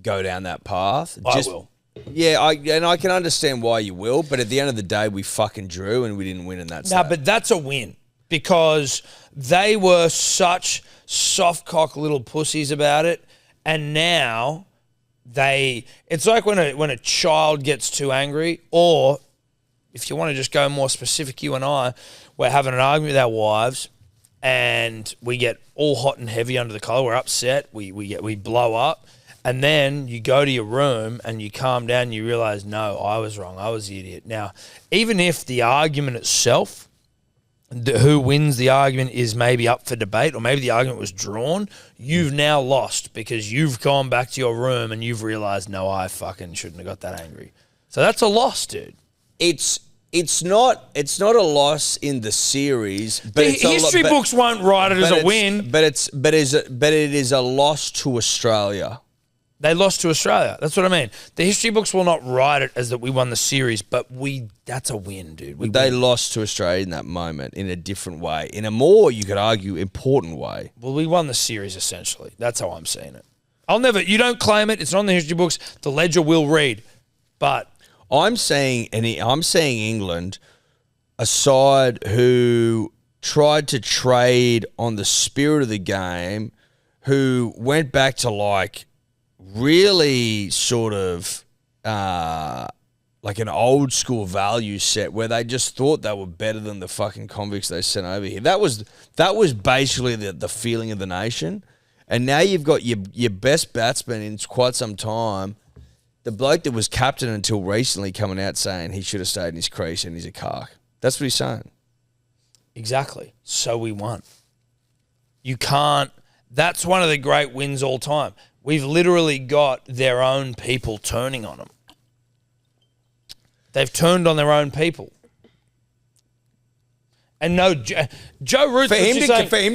go down that path. I will. Yeah, and I can understand why you will, but at the end of the day, we fucking drew and we didn't win, and that's No, that. but that's a win because they were such soft cock little pussies about it, and now it's like when a child gets too angry, or if you want to just go more specific, you and I, we're having an argument with our wives, and we get all hot and heavy under the collar. We're upset. We blow up. And then you go to your room and you calm down and you realize, no, I was wrong. I was the idiot. Now, even if the argument itself, who wins the argument is maybe up for debate, or maybe the argument was drawn, you've now lost because you've gone back to your room and you've realized, no, I fucking shouldn't have got that angry. So that's a loss, dude. It's not a loss in the series, but The history books won't write it as a win. But it is a loss to Australia. They lost to Australia. That's what I mean. The history books will not write it as that we won the series, but that's a win, dude. They lost to Australia in that moment in a different way, in a more, you could argue, important way. Well, we won the series, essentially. That's how I'm seeing it. You don't claim it. It's not in the history books. The ledger will read. But I'm saying England, a side who tried to trade on the spirit of the game, who went back to like really sort of like an old school value set where they just thought they were better than the fucking convicts they sent over here. That was basically the feeling of the nation. And now you've got your best batsman in quite some time, the bloke that was captain until recently, coming out saying he should have stayed in his crease and he's a cark. That's what he's saying. exactly. So we won. You can't. That's one of the great wins all time. We've literally got their own people turning on them. They've turned on their own people. And no, Joe Root, for him to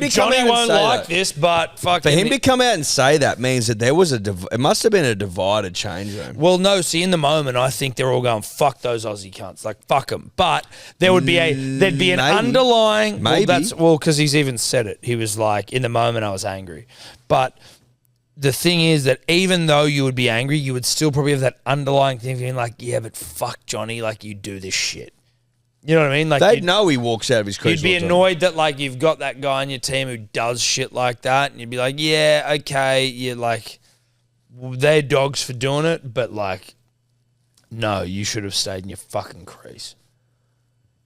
Johnny come out won't and say like that. this, but fucking. For him to come out and say that means that there was it must have been a divided change room. Well, no. See, in the moment, I think they're all going, "Fuck those Aussie cunts!" Like, fuck them. But there would be there'd be an underlying. Maybe. Because he's even said it. He was like, "In the moment, I was angry," but the thing is that even though you would be angry, you would still probably have that underlying thing being like, "Yeah, but fuck Johnny, like you do this shit." You know what I mean? Like They'd know he walks out of his crease. You'd be annoyed that like you've got that guy on your team who does shit like that, and you'd be like, yeah, okay, you're like, they're dogs for doing it, but like, no, you should have stayed in your fucking crease.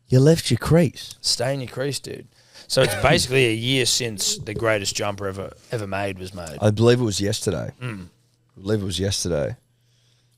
You left your crease. Stay in your crease, dude. So it's basically a year since the greatest jumper ever made was made. I believe it was yesterday. I believe it was yesterday.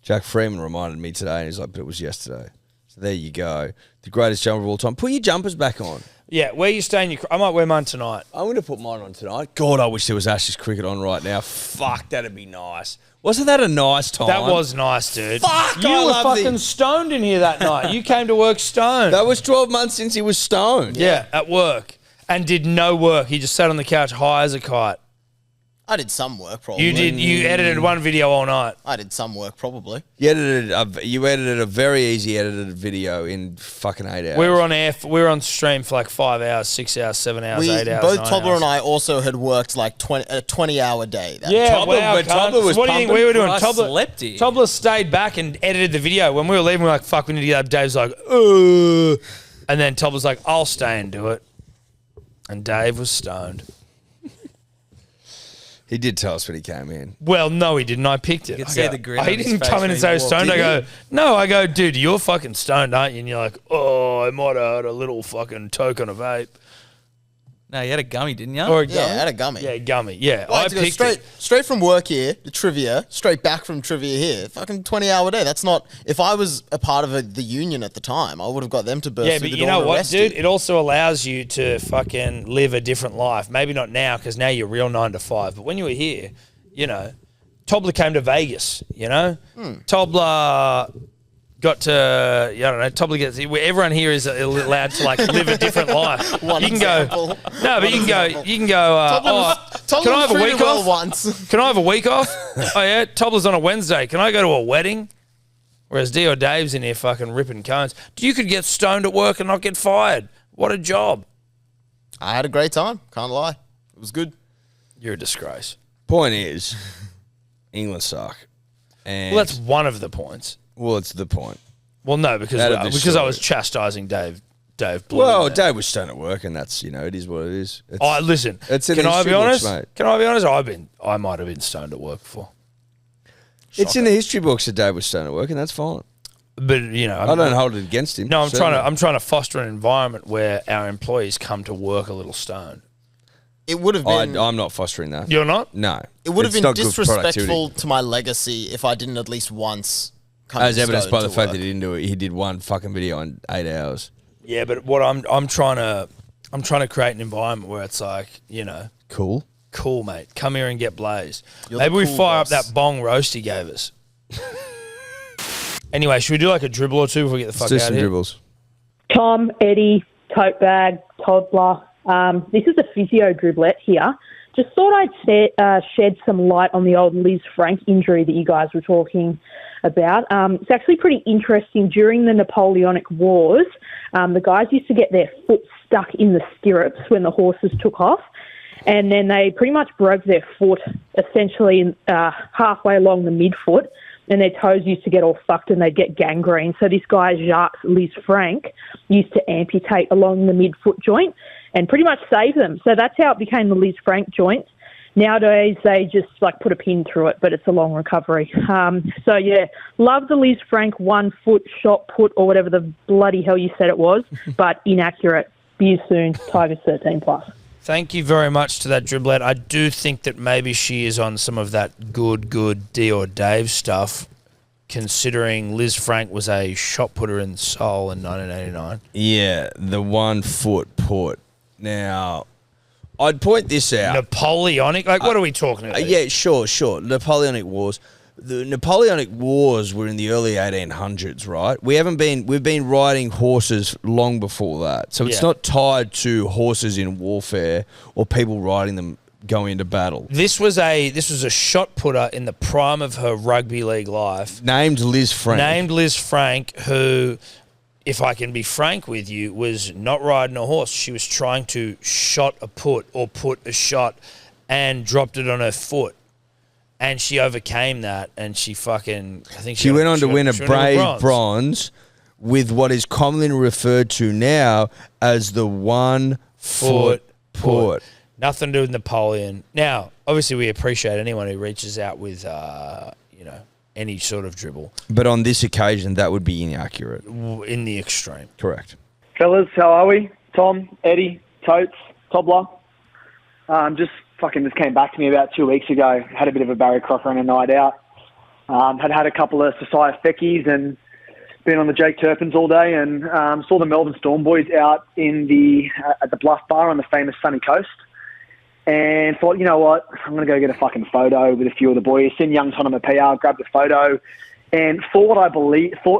Jack Freeman reminded me today, and he's like, but it was yesterday. So there you go. The greatest jumper of all time. Put your jumpers back on. Yeah, where you staying? I might wear mine tonight. I'm going to put mine on tonight. God, I wish there was Ashes cricket on right now. Fuck, that'd be nice. Wasn't that a nice time? That was nice, dude. Fuck, you I were love fucking stoned in here that night. You came to work stoned. That was 12 months since he was stoned. Yeah, at work. And did no work. He just sat on the couch high as a kite. I did some work, probably. You edited one video all night. I did some work, probably. You edited a very easy edited video in fucking 8 hours. We were on stream for like 5 hours, 6 hours, 7 hours, 8 hours. Both 9 Toddler hours. and I also had worked like a 20-hour day. Yeah, Toddler- wow, but Toddler cunt. was What do you think we were doing? I Toddler slept here. Toddler stayed back and edited the video. When we were leaving, we were like, fuck, we need to get up. Dave's like, and then Toddler's like, I'll stay and do it. And Dave was stoned. He did tell us when he came in. Well, no, he didn't. I picked it. You could I see go, the grin oh, he on his didn't face come in when and he say I was walked stoned. in. I go, no. I go, dude, you're fucking stoned, aren't you? And you're like, oh, I might have had a little fucking toke on a vape. No, you had a gummy, didn't you? Or a Yeah, gummy. I had a gummy. Yeah, gummy. Yeah, Well, I I had to go picked straight, it. straight from work here to trivia, straight back from trivia here. Fucking 20-hour day. That's not. If I was a part of the union at the time, I would have got them to burst Yeah, through but the you door know and what, arrest dude? you. It also allows you to fucking live a different life. Maybe not now, because now you're real 9 to 5. But when you were here, you know, Tobler came to Vegas, you know? Tobler got to, I don't know, Tobler gets, everyone here is allowed to, like, live a different life. One you can example. go, no, but you can go, Tobler can I was have a treated week well off? once. Can I have a week off? Oh, yeah, Tobler's on a Wednesday. Can I go to a wedding? Whereas D or Dave's in here fucking ripping cones. You could get stoned at work and not get fired. What a job. I had a great time. Can't lie. It was good. You're a disgrace. Point is, England suck. And Well, that's one of the points. well, it's the point. Well, no, because Out of this I was story. chastising Dave Blue. Well, there. Dave was stoned at work, and that's, it is what it is. It's, Oh, listen. It's in can the I be history honest? books, mate. Can I be honest? I might have been stoned at work before. It's in the history books that Dave was stoned at work, and that's fine. But you know, I don't hold it against him. No, certainly. I'm trying to foster an environment where our employees come to work a little stoned. It would have been. I'm not fostering that. You're not? No. It would have It's been not good disrespectful productivity. to my legacy if I didn't at least once come As evidenced by the stoned to fact work. that he didn't do it. He did one fucking video in 8 hours. Yeah, but what I'm trying to create an environment where it's like, you know, Cool. cool, mate. Come here and get blazed. You're Maybe the we cool fire boss. up that bong roast he gave us. Anyway, should we do like a dribble or two before we get the fuck Let's do out some of here? dribbles. Tom, Eddie, tote bag, toddler. This is a physio driblet here. Just thought I'd shed some light on the old Liz Frank injury that you guys were talking about. It's actually pretty interesting. During the Napoleonic Wars, the guys used to get their foot stuck in the stirrups when the horses took off, and then they pretty much broke their foot essentially halfway along the midfoot, and their toes used to get all fucked and they'd get gangrene. So this guy, Jacques Liz Frank, used to amputate along the midfoot joint and pretty much save them. So that's how it became the Liz Frank joint. Nowadays, they just put a pin through it, but it's a long recovery. So yeah, love the Liz Frank 1 foot shot put or whatever the bloody hell you said it was, but inaccurate. Be you soon, Tigers 13+. Thank you very much to that driblet. I do think that maybe she is on some of that good D or Dave stuff, considering Liz Frank was a shot putter in Seoul in 1989. Yeah, the 1 foot put. Now, I'd point this out. Napoleonic? Like, what are we talking about? Yeah, sure. Napoleonic Wars. The Napoleonic Wars were in the early 1800s, right? We've been riding horses long before that. So it's Yeah. not tied to horses in warfare or people riding them going into battle. This was a shot putter in the prime of her rugby league life. Named Liz Frank. Named Liz Frank, who, if I can be frank with you, was not riding a horse. She was trying to shot a put or put a shot and dropped it on her foot. And she overcame that, and she fucking, I think She went on to win a brave bronze with what is commonly referred to now as the 1 foot put. Nothing to do with Napoleon. Now, obviously, we appreciate anyone who reaches out with, any sort of dribble But on this occasion, that would be inaccurate. in the extreme. Correct. Fellas, how are we? Tom, Eddie, Totes, Tobler. Just came back to me about 2 weeks ago. Had a bit of a Barry Crocker and a night out. Had a couple of Society Feckies and been on the Jake Turpins all day, and saw the Melbourne Storm boys out in at the Bluff Bar on the famous Sunny Coast. And thought, you know what, I'm going to go get a fucking photo with a few of the boys. Send young Ton on the PR, grabbed the photo, and thought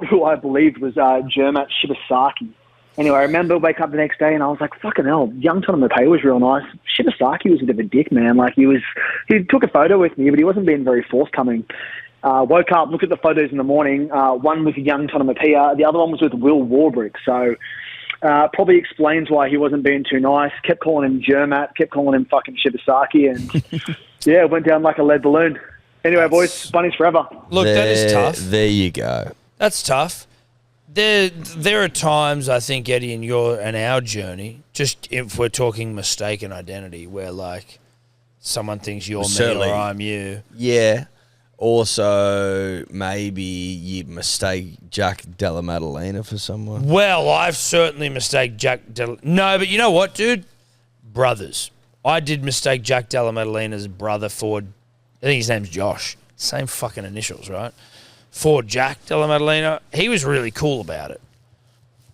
who I believed was Jermat Shibasaki. Anyway, I remember waking up the next day and I was like, fucking hell, young Tonamapay was real nice. Shibasaki was a bit of a dick, man. Like, he took a photo with me, but he wasn't being very forthcoming. Woke up, looked at the photos in the morning. One was young Tonamapia, the other one was with Will Warbrick. So probably explains why he wasn't being too nice. Kept calling him Germat, kept calling him fucking Shibasaki, and yeah, went down like a lead balloon. Anyway, boys, bunnies forever. Look, that is tough. There you go. That's tough. There are times, I think, Eddie, in your and our journey, just if we're talking mistaken identity, where like someone thinks you're me or I'm you. Yeah. Also, maybe you'd mistake Jack Della Maddalena for someone. Well, I've certainly mistaken No, but you know what, dude? Brothers. I did mistake Jack Della Maddalena's brother for, I think his name's Josh. Same fucking initials, right? For Jack Della Maddalena. He was really cool about it.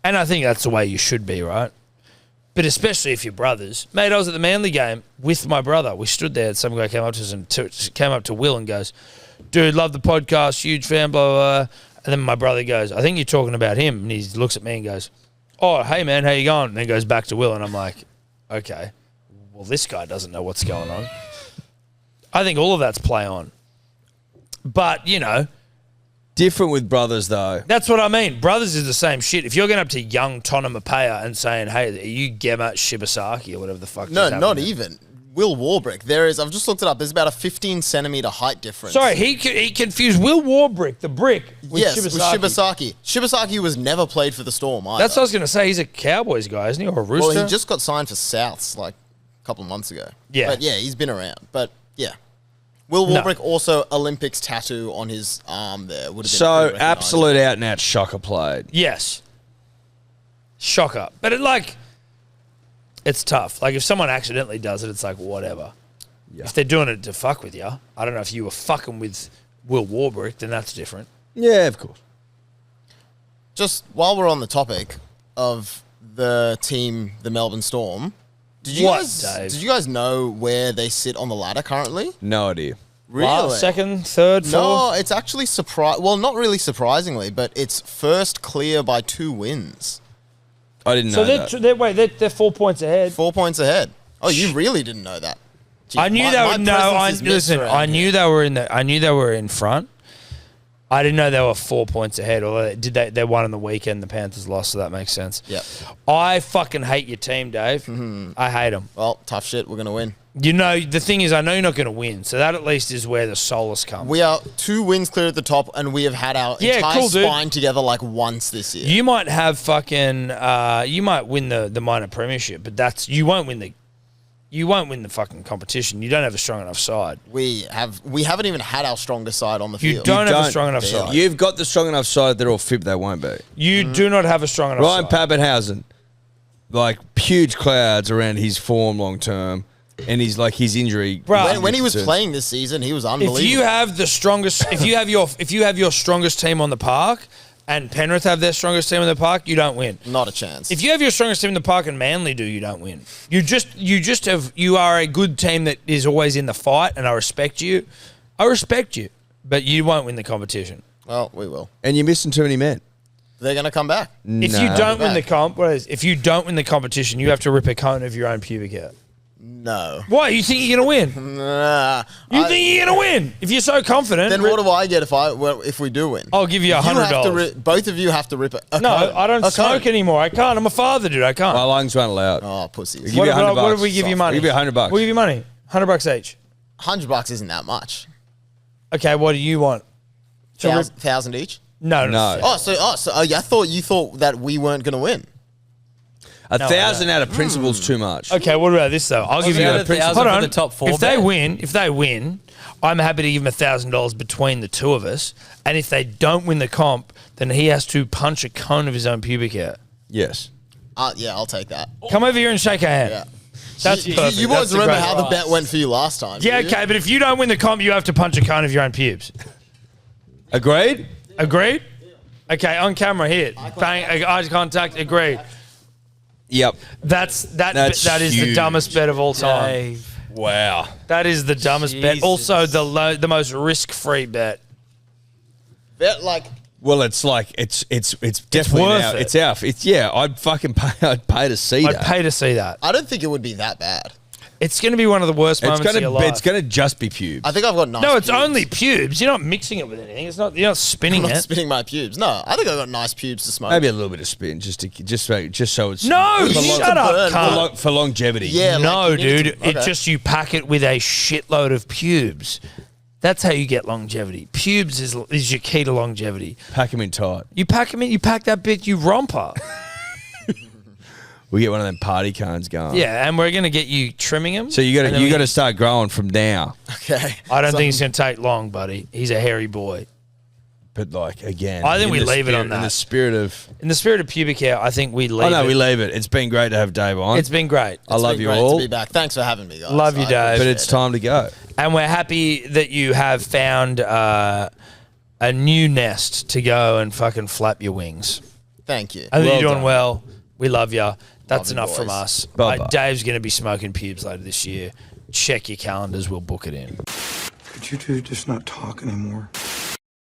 And I think that's the way you should be, right? But especially if you're brothers. Mate, I was at the Manly game with my brother. We stood there and some guy came up to us and came up to Will and goes, dude, love the podcast, huge fan, blah, blah, blah. And then my brother goes, I think you're talking about him. And he looks at me and goes, oh, hey, man, how you going? And then goes back to Will. And I'm like, okay, well, this guy doesn't know what's going on. I think all of that's play on. But, you know. Different with brothers, though. That's what I mean. Brothers is the same shit. If you're going up to young Tonamapea and saying, hey, are you Gemma Shibasaki or whatever the fuck. No, not even. Will Warbrick. I've just looked it up. There's about a 15-centimetre height difference. Sorry, he confused Will Warbrick, the brick, with Shibasaki. With Shibasaki. Shibasaki was never played for the Storm either. That's what I was going to say. He's a Cowboys guy, isn't he? Or a Rooster? Well, he just got signed for Souths like a couple of months ago. Yeah. But yeah, he's been around. But yeah. Will Warbrick also Olympics tattoo on his arm there. Would have been so absolute out-and-out shocker played. Yes. Shocker. But it's tough. Like, if someone accidentally does it, it's like, whatever. Yeah. If they're doing it to fuck with you, I don't know if you were fucking with Will Warbrick, then that's different. Yeah, of course. Just while we're on the topic of the team, the Melbourne Storm, did you guys know where they sit on the ladder currently? No idea. Really? Second, third, fourth? No, it's actually well, not really surprisingly, but it's first clear by 2 wins. I didn't know that. So they're 4 points ahead. 4 points ahead. Oh, you really didn't know that? Gee, I knew they were. No, I knew they were in I knew they were in front. I didn't know they were 4 points ahead. Or they won on the weekend. The Panthers lost, so that makes sense. Yep. I fucking hate your team, Dave. Mm-hmm. I hate them. Well, tough shit. We're gonna win. You know, the thing is, I know you're not going to win, so that at least is where the solace comes. We are 2 wins clear at the top, and we have had our entire spine together like once this year. You might have fucking, you might win the minor premiership, but you won't win the fucking competition. You don't have a strong enough side. We haven't even had our strongest side on the field. You don't have a strong enough side. You've got the strong enough side. They're all fib. They won't be. You do not have a strong enough Ryan side. Pappenhausen, like huge clouds around his form long term. And his injury. Bro, when he was playing this season, he was unbelievable. If you have the strongest, if you have your strongest team on the park, and Penrith have their strongest team in the park, you don't win. Not a chance. If you have your strongest team in the park and Manly do, you don't win. You are a good team that is always in the fight, and I respect you. But you won't win the competition. Well, we will. And you're missing too many men. They're going to come back. If you don't win the if you don't win the competition, you have to rip a cone of your own pubic hair. No. Why? You think you're going to win? Nah. You think you're going to win? If you're so confident. Then what do I get if we do win? I'll give you $100. Both of you have to rip it. No, I don't smoke anymore. I can't. I'm a father, dude. I can't. My lungs weren't allowed. Oh, pussy. We'll give you $100. What if we give you money? We'll give you $100. We'll give you money. $100 each. $100 isn't that much. Okay, what do you want? 1,000 each? No. I thought you thought that we weren't going to win. 1,000 out of principle's too much. Okay, what about this though? I'll give you a $1,000 for the top 4. If they win, I'm happy to give him $1,000 between the two of us. And if they don't win the comp, then he has to punch a cone of his own pubic hair. Yes. Yeah, I'll take that. Come over here and shake our hand. Yeah. That's perfect. You boys remember how the bet went for you last time? Yeah, okay, but if you don't win the comp, you have to punch a cone of your own pubes. Agreed? Agreed? Okay, on camera here. Bang, eye contact, agreed. Yep. That is huge. the dumbest bet of all time. Dave. Wow. That is the dumbest bet. Also, the most risk-free bet. Bet Well, it's like it's definitely worth now. it. It's out. I'd fucking pay. I'd pay to see I'd that. pay to see that. I don't think it would be that bad. It's going to be one of the worst moments of your life. It's gonna just be pubes. I think I've got nice No, it's pubes. only pubes. You're not mixing it with anything. It's not. You're not spinning I'm not it. spinning my pubes. No, I think I've got nice pubes to smoke. Maybe a little bit of spin, just so it's No, You need shut to up, burn. cunt. for longevity. Yeah, No, like, you need dude. to- It's okay. just you pack it with a shitload of pubes. That's how you get longevity. Pubes is your key to longevity. Pack them in tight. You pack them in. You pack that bit. You romper. We get one of them party cones going. Yeah, and we're gonna get you trimming them. So you got to start growing from now. Okay. I don't think it's gonna take long, buddy. He's a hairy boy. But like again, I think in we the leave it on spirit- that. In the spirit of. In the spirit of pubic hair, I think we leave. Oh no, it. we leave it. It's been great to have Dave on. It's been great. I It's love been you great all. to be back. Thanks for having me, guys. Love you, I Dave. appreciate But it's it. time to go. And we're happy that you have found a new nest to go and fucking flap your wings. Thank you. I think Well you're doing done. well. We love you. That's Love you, enough from boys. us. Bye-bye. Dave's going to be smoking pubes later this year. Check your calendars. We'll book it in. Could you two just not talk anymore?